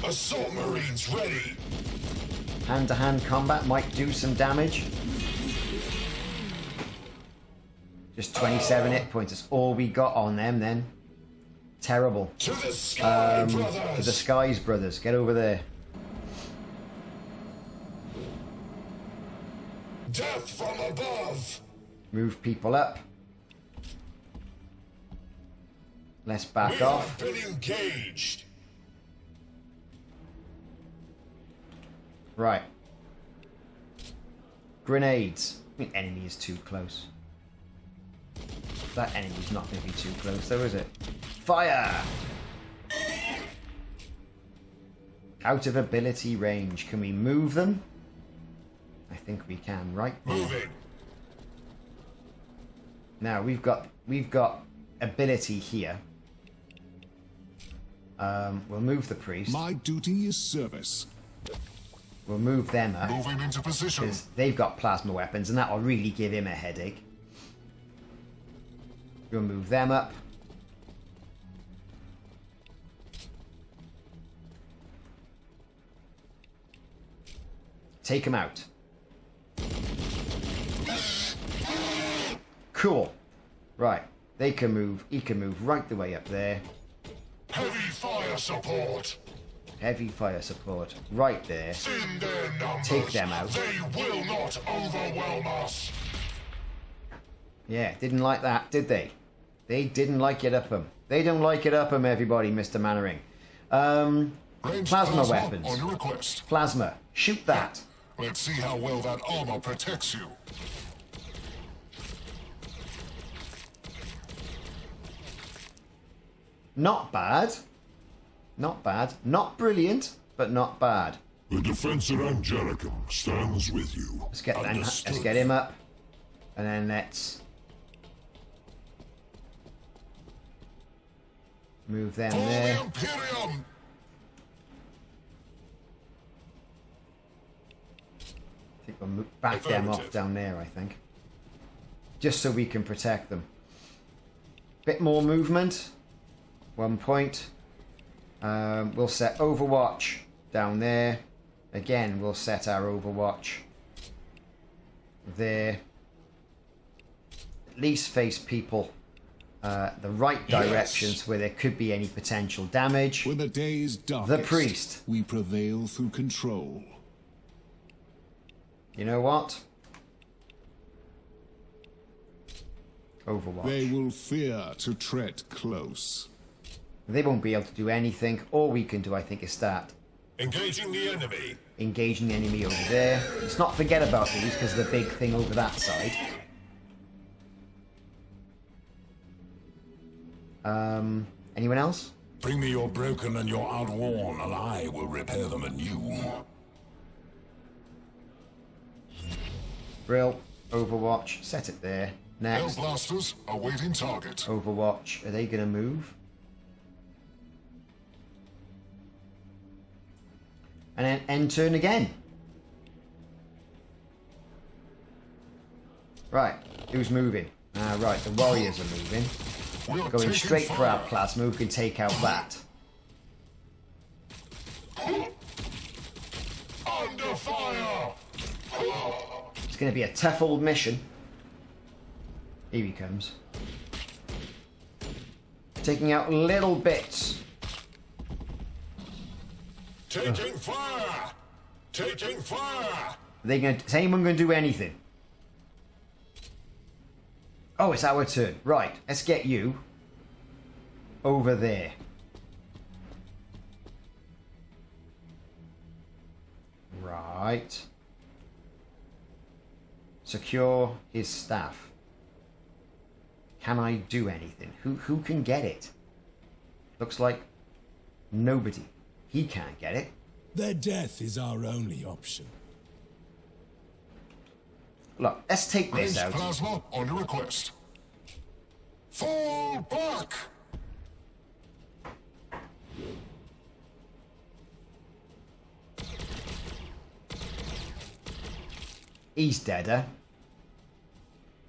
Speaker 2: Assault Marines ready.
Speaker 1: Hand-to-hand combat might do some damage. Just 27 hit points. That's all we got on them then. Terrible.
Speaker 2: To the sky, brothers.
Speaker 1: To the skies, brothers. Get over there.
Speaker 2: Death from above.
Speaker 1: Move people up. Let's back
Speaker 2: We
Speaker 1: off.
Speaker 2: have been engaged.
Speaker 1: Right. Grenades. I think enemy is too close. That enemy's not going to be too close though, is it? Fire! Out of ability range. Can we move them? I think we can, right?
Speaker 2: Moving.
Speaker 1: Now we've got ability here. We'll move the priest.
Speaker 4: My duty is service.
Speaker 1: We'll move them up.
Speaker 2: Moving into position.
Speaker 1: Because they've got plasma weapons and that'll really give him a headache. We'll move them up. Take him out. Cool. Right. They can move. He can move right the way up there.
Speaker 2: Heavy fire support.
Speaker 1: Heavy fire support. Right there.
Speaker 2: In their numbers.
Speaker 1: Take them out.
Speaker 2: They will not overwhelm us.
Speaker 1: Yeah, didn't like that, did they? They didn't like it up 'em. They don't like it up 'em, everybody, Mr. Mannering. Plasma weapons.
Speaker 2: On your request.
Speaker 1: Plasma. Shoot that.
Speaker 2: Let's see how well that armor protects you.
Speaker 1: Not bad. Not bad. Not brilliant, but not bad.
Speaker 2: The defense around Jericho stands with you.
Speaker 1: Let's get him up. And then let's move them there.
Speaker 2: Imperium!
Speaker 1: I think we'll back them off down there, I think. Just so we can protect them. Bit more movement. 1 point. We'll set Overwatch down there. Again, we'll set our Overwatch there. At least face people the right directions where there could be any potential damage.
Speaker 4: When the day's darkest,
Speaker 1: the priest.
Speaker 4: We prevail through control.
Speaker 1: You know what? Overwatch.
Speaker 4: They will fear to tread close.
Speaker 1: They won't be able to do anything. All we can do, I think, is start
Speaker 3: Engaging the enemy.
Speaker 1: engaging the enemy over there. Let's not forget about these, because the big thing over that side. Anyone else?
Speaker 3: Bring me your broken and your outworn, and I will repair them anew.
Speaker 1: Brill. Overwatch. Set it there. Next.
Speaker 2: Hellblasters awaiting target.
Speaker 1: Overwatch. Are they going to move? And then end turn again. Right. Who's moving? Right. The warriors are moving.
Speaker 2: We're
Speaker 1: Going
Speaker 2: taking
Speaker 1: straight for
Speaker 2: fire.
Speaker 1: our plasma. Who can take out that?
Speaker 2: Under fire!
Speaker 1: It's going to be a tough old mission. Here he comes. Taking out little bits.
Speaker 3: Taking fire! Taking fire!
Speaker 1: Is anyone going to do anything? Oh, it's our turn. Right, let's get you over there. Right. Secure his staff. Can I do anything? Who can get it? Looks like nobody. He can't get it.
Speaker 5: Their death is our only option.
Speaker 1: Look, let's take this
Speaker 2: Release
Speaker 1: out.
Speaker 2: plasma on your request. Fall back!
Speaker 1: He's deader.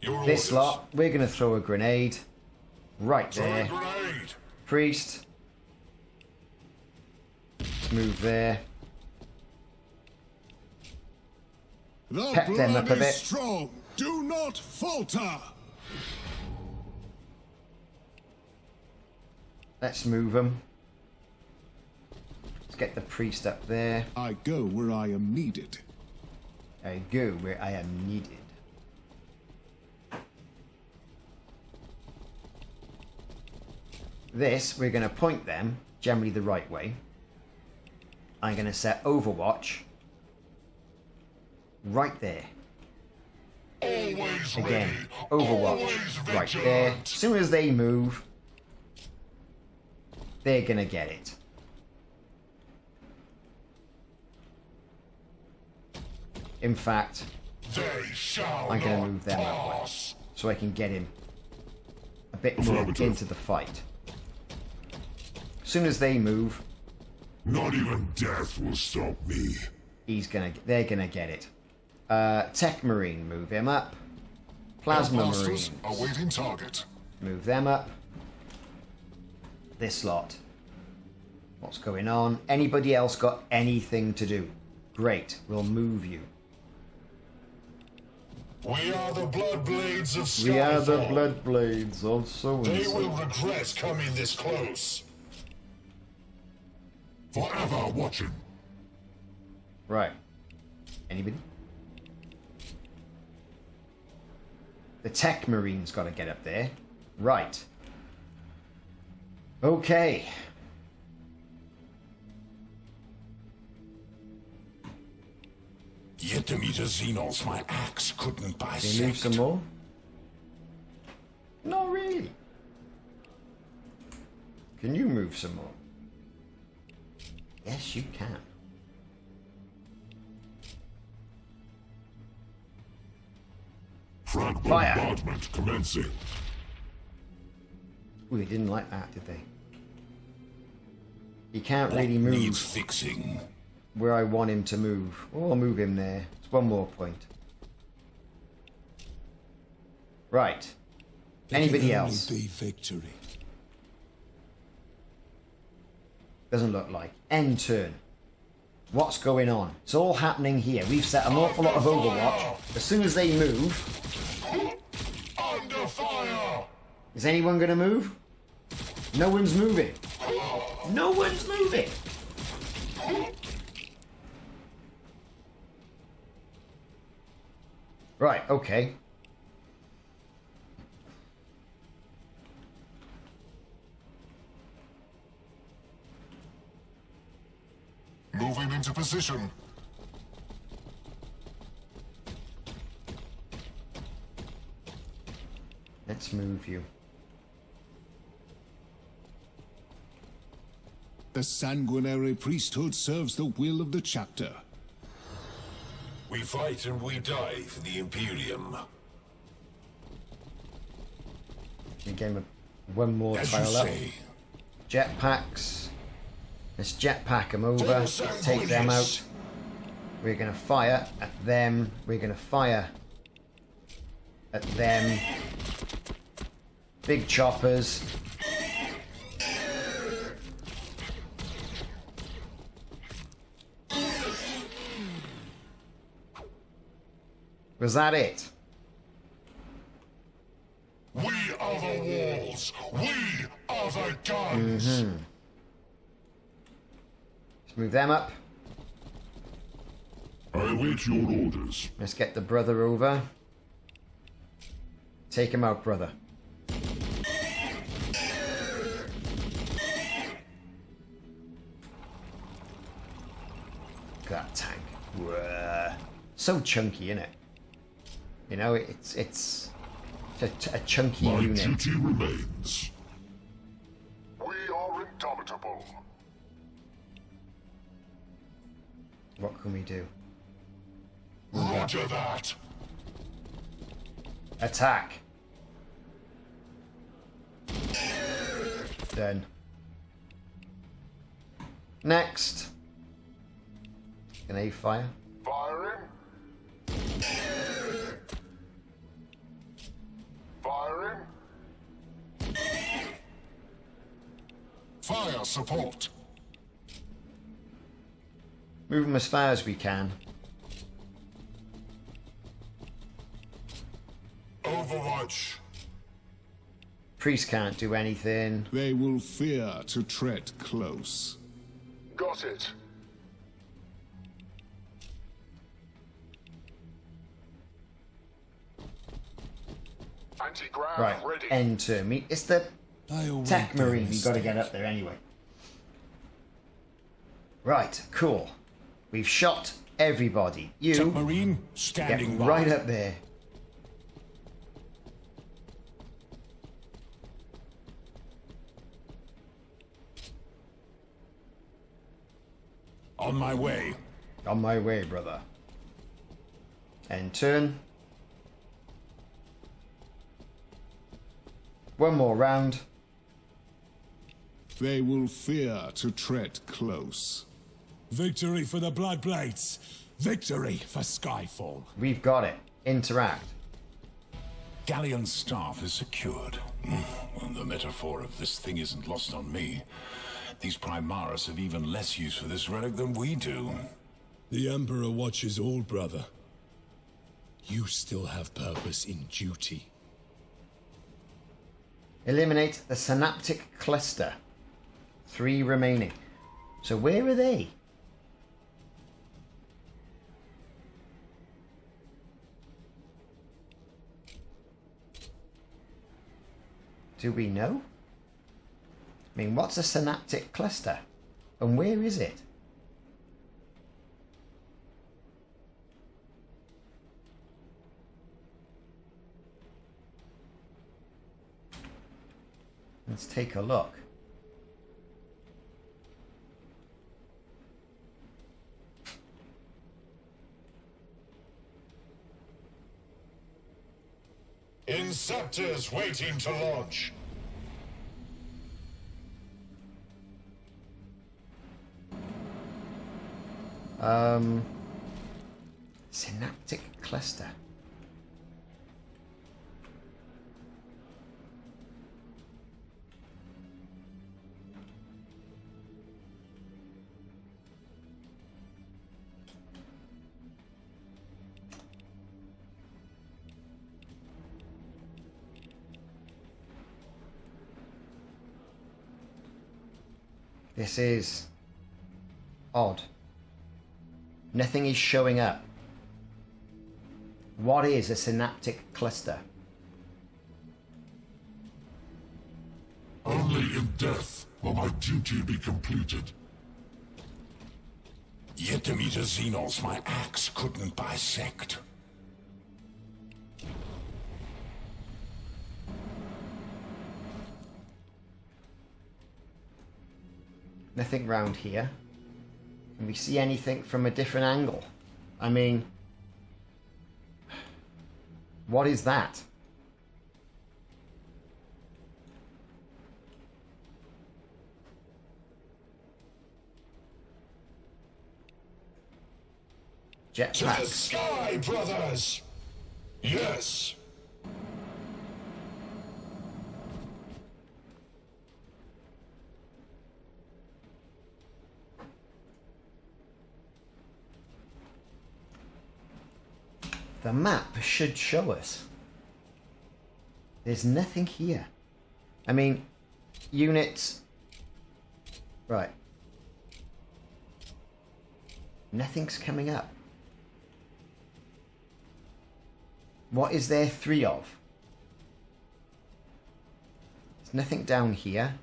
Speaker 3: Your
Speaker 1: This
Speaker 3: orders.
Speaker 1: lot, we're going to throw a grenade right
Speaker 3: Throw a
Speaker 1: there.
Speaker 3: grenade.
Speaker 1: Priest. Let's move there.
Speaker 4: The
Speaker 1: Pep them
Speaker 4: blood
Speaker 1: up a
Speaker 4: is
Speaker 1: bit.
Speaker 4: strong. Do not falter.
Speaker 1: Let's move them. Let's get the priest up there.
Speaker 4: I go where I am needed.
Speaker 1: I go where I am needed. This, we're going to point them generally the right way. I'm going to set Overwatch right there.
Speaker 2: Always
Speaker 1: Again,
Speaker 2: ready.
Speaker 1: Overwatch
Speaker 2: Always
Speaker 1: right there.
Speaker 2: vigilant.
Speaker 1: As soon as they move, they're going to get it. In fact,
Speaker 2: They shall
Speaker 1: I'm going
Speaker 2: not
Speaker 1: to move them that way
Speaker 2: pass.
Speaker 1: so I can get him a bit more
Speaker 2: Affirmative.
Speaker 1: into the fight. As soon as they move,
Speaker 2: Not even death will stop me.
Speaker 1: they're gonna get it. Tech Marine, move him up. Plasma
Speaker 2: Hellblasters
Speaker 1: Marine,
Speaker 2: awaiting target.
Speaker 1: move them up. This lot. What's going on? Anybody else got anything to do? Great, we'll move you.
Speaker 3: We are the blood blades of Skyfall.
Speaker 1: We are the blood blades of so
Speaker 3: They
Speaker 1: and so.
Speaker 3: will regret coming this close.
Speaker 2: Forever watching.
Speaker 1: Right. Anybody? The Tech Marine's got to get up there. Right. Okay.
Speaker 3: Yet to meet a Xenos my axe couldn't
Speaker 1: Can
Speaker 3: bisect.
Speaker 1: you move some more? Not really. Can you move some more? Yes, you can.
Speaker 2: Frag
Speaker 1: Fire.
Speaker 2: bombardment commencing.
Speaker 1: Ooh, they didn't like that, did they? He can't really
Speaker 3: What
Speaker 1: move
Speaker 3: needs fixing?
Speaker 1: where I want him to move. Oh, I'll move him there. It's one more point. Right. Anybody
Speaker 5: It can
Speaker 1: else?
Speaker 5: only be victory.
Speaker 1: Doesn't look like. End turn. What's going on? It's all happening here. We've set an awful lot of Overwatch. As soon as they move,
Speaker 2: Under fire!
Speaker 1: Is anyone going to move? No one's moving. No one's moving. Right, okay.
Speaker 2: Moving into position.
Speaker 1: Let's move you.
Speaker 4: The sanguinary priesthood serves the will of the chapter.
Speaker 3: We fight and we die for the Imperium.
Speaker 1: We gave him one more
Speaker 3: As
Speaker 1: tile
Speaker 3: you
Speaker 1: up.
Speaker 3: say.
Speaker 1: Jetpacks. Let's jetpack them over. Take them out. We're going to fire at them. We're going to fire at them. Big choppers. Was that it?
Speaker 2: We are the walls. We are the guns.
Speaker 1: Let's move them up.
Speaker 2: I await your orders.
Speaker 1: Let's get the brother over. Take him out, brother. Look at that tank. Whoa. So chunky, isn't it? You know, it's a chunky
Speaker 2: My
Speaker 1: unit.
Speaker 2: duty remains. We are indomitable.
Speaker 1: What can we do?
Speaker 2: Roger that.
Speaker 1: Attack. Done. Next. An A fire.
Speaker 2: Firing. Firing. Fire support.
Speaker 1: Move them as far as we can.
Speaker 2: Overwatch.
Speaker 1: Priest can't do anything.
Speaker 4: They will fear to tread close.
Speaker 2: Got it. Anti-grav
Speaker 1: Right,
Speaker 2: ready.
Speaker 1: end turn. It's the
Speaker 5: I await
Speaker 1: Tech
Speaker 5: their
Speaker 1: Marine. You've got to
Speaker 5: mistake.
Speaker 1: get up there anyway. Right, cool. We've shot everybody. You
Speaker 3: Submarine
Speaker 1: get
Speaker 3: standing by.
Speaker 1: right up there.
Speaker 3: On my way.
Speaker 1: On my way, brother. End turn. One more round.
Speaker 4: They will fear to tread close.
Speaker 5: Victory for the Bloodblades. Victory for Skyfall.
Speaker 1: We've got it. Interact.
Speaker 3: Galleon staff is secured. Well, the metaphor of this thing isn't lost on me. These Primaris have even less use for this relic than we do.
Speaker 5: The Emperor watches all, brother. You still have purpose in duty.
Speaker 1: Eliminate the synaptic cluster. 3 remaining. So where are they? Do we know? I mean, what's a synaptic cluster? And where is it? Let's take a look.
Speaker 2: Inceptors waiting to launch.
Speaker 1: Synaptic cluster. This is odd. Nothing is showing up. What is a synaptic cluster?
Speaker 2: Only in death will my duty be completed.
Speaker 3: Yet the Misisons my axe couldn't bisect.
Speaker 1: Nothing round here. Can we see anything from a different angle? I mean, what is that?
Speaker 3: To the
Speaker 1: Jetpacks.
Speaker 3: sky, brothers! Yes!
Speaker 1: The map should show us. There's nothing here. I mean, units. Right. Nothing's coming up. What is there 3 of? There's nothing down here.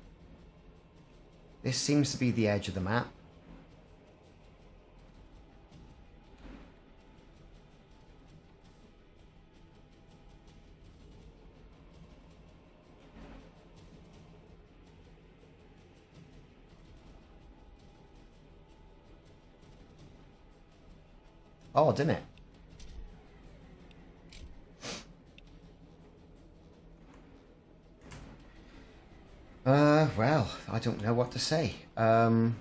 Speaker 1: This seems to be the edge of the map. Oh, didn't it? Well, I don't know what to say. Time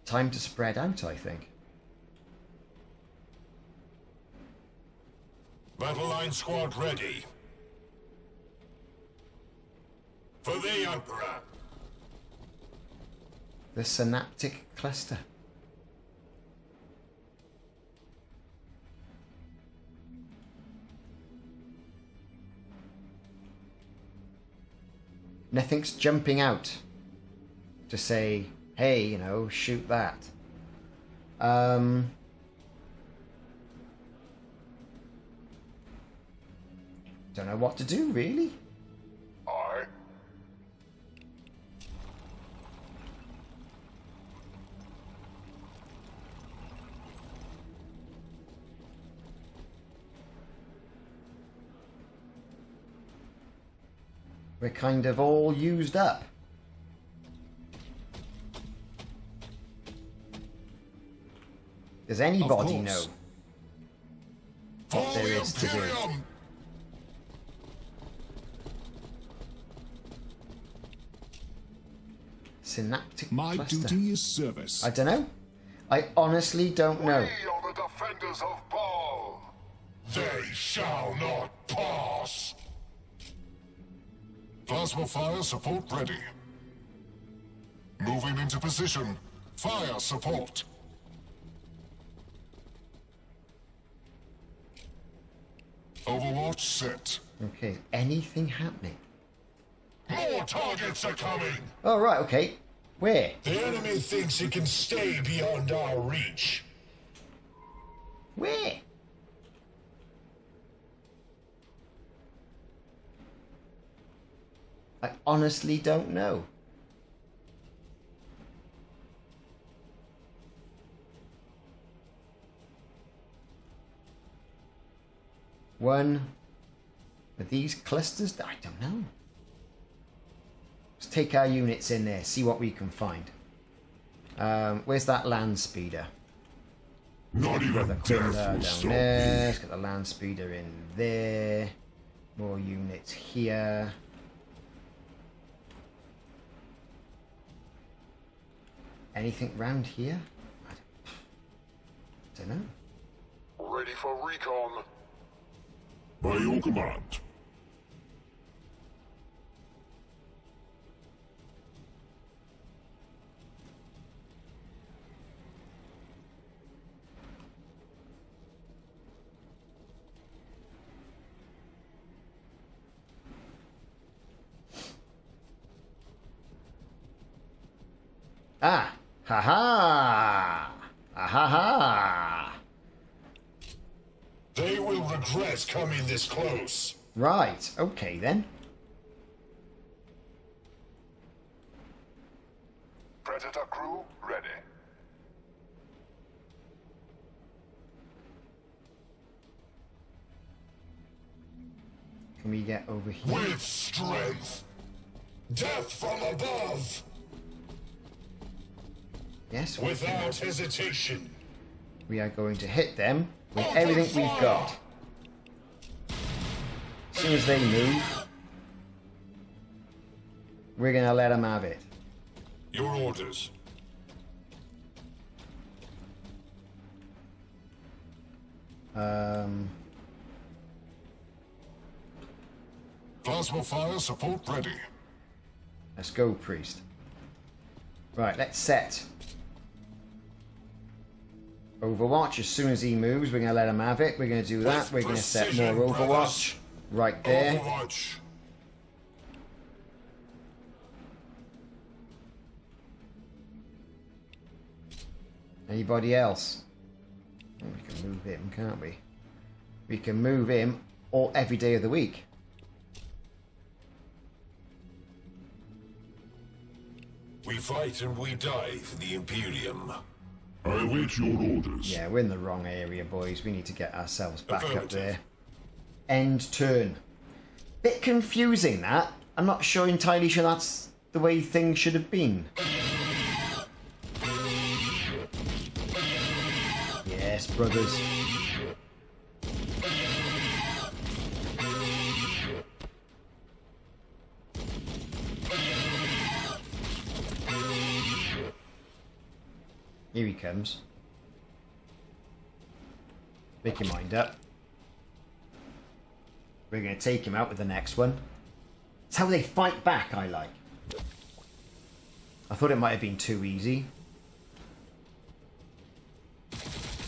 Speaker 1: to spread out, I think.
Speaker 3: Battle line squad ready. For the Emperor.
Speaker 1: The synaptic cluster. Nothing's jumping out to say, hey, you know, shoot that. Don't know what to do, really.
Speaker 2: I...
Speaker 1: We're kind of all used up. Does anybody know what there is to do? Synaptic
Speaker 4: My
Speaker 1: cluster.
Speaker 4: duty is service.
Speaker 1: I don't know. I honestly don't know.
Speaker 2: We are the defenders of Baal.
Speaker 3: They shall not pass.
Speaker 2: Plasma fire support ready. Moving into position. Fire support. Overwatch set.
Speaker 1: Okay, anything happening?
Speaker 2: More targets are coming.
Speaker 1: Oh, right, okay. Where?
Speaker 3: The enemy thinks it can stay beyond our reach.
Speaker 1: Where? I honestly don't know. One with these clusters, I don't know. Let's take our units in there, see what we can find. Where's that land speeder?
Speaker 2: Not even
Speaker 1: The
Speaker 2: death
Speaker 1: Quinda
Speaker 2: will
Speaker 1: down
Speaker 2: stop
Speaker 1: there.
Speaker 2: me.
Speaker 1: Let's get the land speeder in there. More units here. Anything round here? I don't know.
Speaker 2: Ready for recon. By your command.
Speaker 1: Ah! Ha ha! Ah ha ha!
Speaker 3: They will regret coming this close.
Speaker 1: Right, okay then.
Speaker 2: Predator crew ready.
Speaker 1: Can we get over here?
Speaker 3: With strength. Death from above.
Speaker 1: Yes,
Speaker 3: Without hesitation.
Speaker 1: we are going to hit them with everything we've got. As soon as they move, we're going to let them have it.
Speaker 3: Your orders. Plasma fire support ready.
Speaker 1: Let's go, priest. Right, let's set Overwatch. As soon as he moves, we're going to let him have it. We're going to do that. We're going to set more Overwatch right there.
Speaker 3: Overwatch.
Speaker 1: Anybody else? Oh, we can move him, can't we? We can move him every day of the week.
Speaker 3: We fight and we die for the Imperium.
Speaker 2: I await your orders.
Speaker 1: Yeah, we're in the wrong area, boys. We need to get ourselves back up there. End turn. Bit confusing, that. I'm not entirely sure that's the way things should have been. Yes, brothers. Here he comes. Make your mind up. We're going to take him out with the next one. It's how they fight back, I like. I thought it might have been too easy.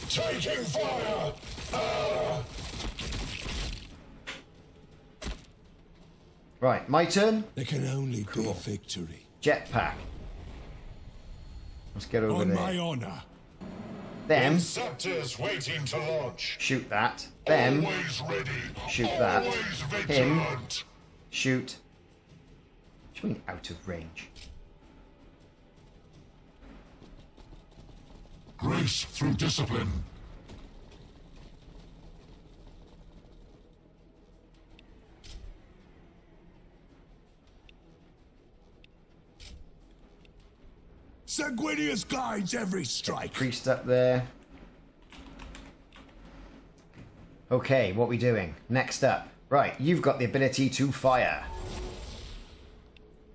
Speaker 3: Taking fire!
Speaker 1: Right, my turn.
Speaker 5: There can only be a victory.
Speaker 1: Jetpack. Let's get over
Speaker 5: On
Speaker 1: there.
Speaker 5: my honor.
Speaker 1: Them.
Speaker 3: Inceptors waiting to launch.
Speaker 1: Shoot that. Them.
Speaker 3: Always ready.
Speaker 1: Shoot that.
Speaker 3: Always
Speaker 1: Him.
Speaker 3: vigilant.
Speaker 1: Shoot. What do you mean out of range?
Speaker 2: Grace through discipline.
Speaker 5: Sanguinius guides every strike.
Speaker 1: Priest up there. Okay, what we doing? Next up. Right, you've got the ability to fire.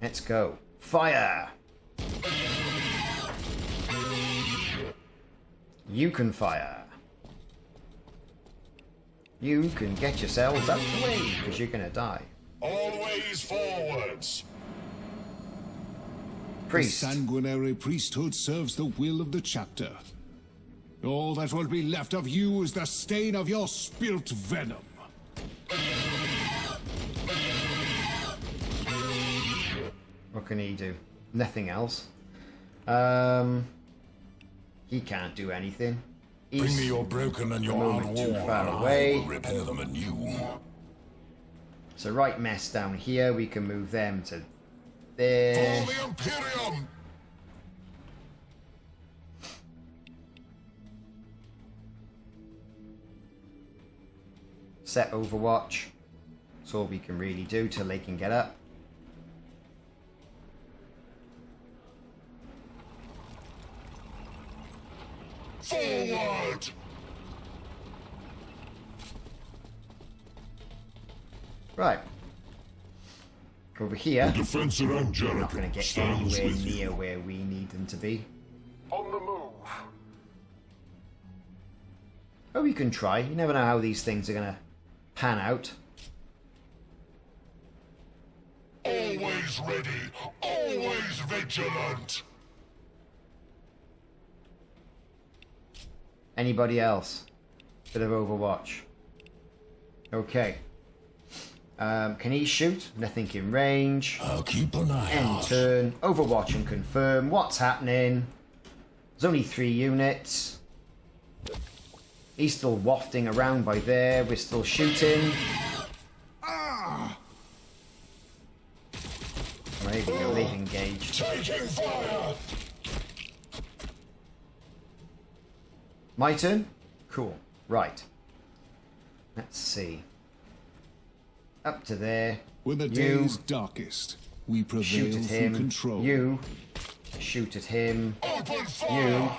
Speaker 1: Let's go. Fire! You can fire. You can get yourselves out of the way, because you're going to die.
Speaker 3: Always forwards.
Speaker 1: Priest.
Speaker 4: The sanguinary priesthood serves the will of the chapter. All that will be left of you is the stain of your spilt venom.
Speaker 1: What can he do? Nothing else. He can't do anything.
Speaker 3: Bring me your broken and your
Speaker 1: moving too
Speaker 3: unworn,
Speaker 1: far
Speaker 3: and
Speaker 1: away.
Speaker 3: I will repair them anew.
Speaker 1: So right mess down here, we can move them to there.
Speaker 3: For the Imperium!
Speaker 1: Set Overwatch. That's all we can really do till they can get up.
Speaker 3: Forward!
Speaker 1: Right. Over here.
Speaker 2: The defense around Jericho
Speaker 1: Not going to get
Speaker 2: stands
Speaker 1: anywhere
Speaker 2: with
Speaker 1: near
Speaker 2: you.
Speaker 1: where we need them to be.
Speaker 3: On the move.
Speaker 1: Oh, we can try. You never know how these things are going to pan out.
Speaker 3: Always ready. Always vigilant.
Speaker 1: Anybody else? Bit of Overwatch. Okay. Can he shoot? Nothing in range.
Speaker 3: I'll keep an eye
Speaker 1: End
Speaker 3: out.
Speaker 1: turn. Overwatch and confirm. What's happening? There's only 3 units. He's still wafting around by there. We're still shooting. There we go, they've engaged.
Speaker 3: Taking fire!
Speaker 1: My turn? Cool. Right. Let's see. Up to there.
Speaker 4: When the
Speaker 1: You
Speaker 4: day is darkest, we
Speaker 1: shoot
Speaker 4: prevail
Speaker 1: at
Speaker 4: through
Speaker 1: him.
Speaker 4: control.
Speaker 1: You shoot at him.
Speaker 3: Open fire!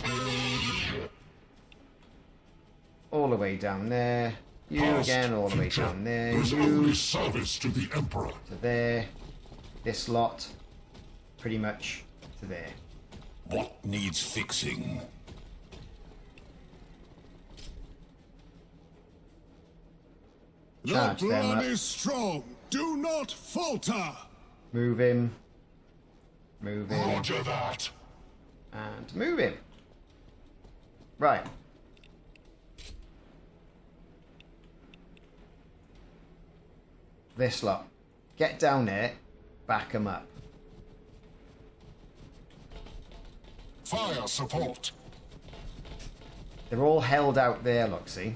Speaker 1: You. All the way down there. You again, all the way down there.
Speaker 2: There's
Speaker 1: You
Speaker 2: only service to the Emperor.
Speaker 1: to there. This lot, pretty much to there.
Speaker 3: What needs fixing?
Speaker 4: The
Speaker 1: Charge them
Speaker 4: blood
Speaker 1: up.
Speaker 4: is strong. Do not falter.
Speaker 1: Move him. Move him.
Speaker 2: Roger that.
Speaker 1: And move him. Right. This lot. Get down there. Back them up.
Speaker 2: Fire support.
Speaker 1: They're all held out there, look, see?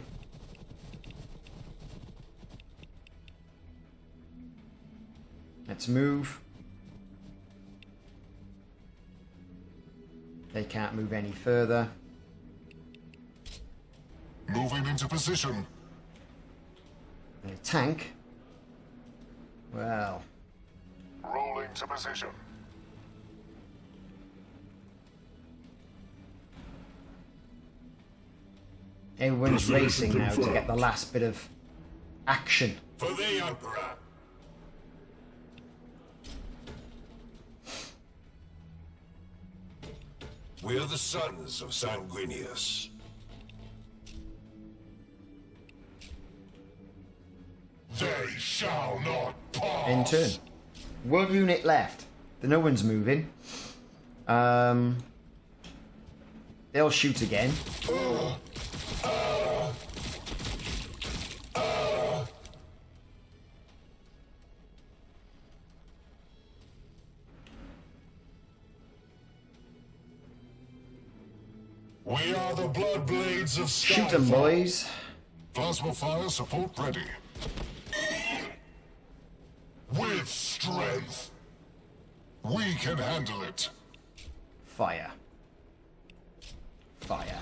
Speaker 1: Let's move. They can't move any further.
Speaker 2: Moving into position.
Speaker 1: The tank. Well,
Speaker 2: Rolling to position.
Speaker 1: everyone's
Speaker 2: Position
Speaker 1: racing now to
Speaker 2: confirmed.
Speaker 1: get the last bit of action.
Speaker 3: For the Emperor! We're the sons of Sanguinius.
Speaker 2: They shall not pass.
Speaker 1: In turn. One unit left. No one's moving. They'll shoot again.
Speaker 2: We are the blood blades of
Speaker 1: Shoot them,
Speaker 2: Skyfall.
Speaker 1: boys.
Speaker 2: Plasma fire support ready. With strength. We can handle it.
Speaker 1: Fire. Fire.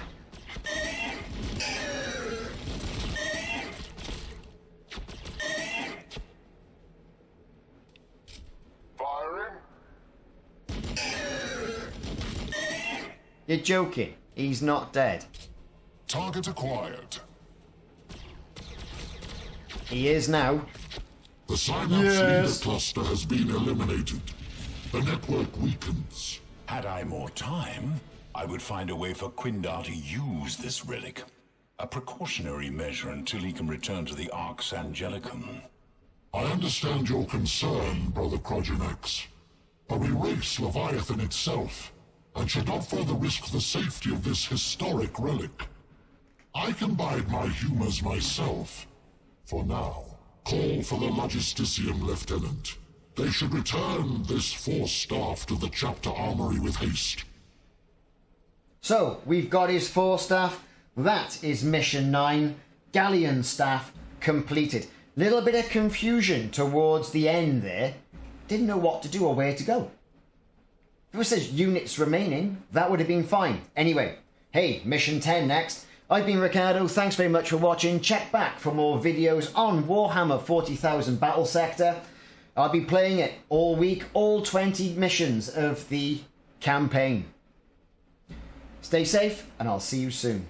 Speaker 2: Firing.
Speaker 1: You're joking. He's not dead.
Speaker 2: Target acquired.
Speaker 1: He is now.
Speaker 2: The synapse
Speaker 1: Yes.
Speaker 2: leader cluster has been eliminated. The network weakens.
Speaker 3: Had I more time, I would find a way for Quindar to use this relic. A precautionary measure until he can return to the Arx Angelicum.
Speaker 2: I understand your concern, Brother Krogenax, but we race Leviathan itself, and should not further risk the safety of this historic relic. I can bide my humors myself. For now, call for the Logisticium, Lieutenant. They should return this force staff to the chapter armory with haste.
Speaker 1: So, we've got his 4 staff. That is mission 9. Galleon staff completed. Little bit of confusion towards the end there. Didn't know what to do or where to go. If it says units remaining, that would have been fine. Anyway, hey, mission 10 next. I've been Ricardo, thanks very much for watching. Check back for more videos on Warhammer 40,000 Battlesector. I'll be playing it all week, all 20 missions of the campaign. Stay safe, and I'll see you soon.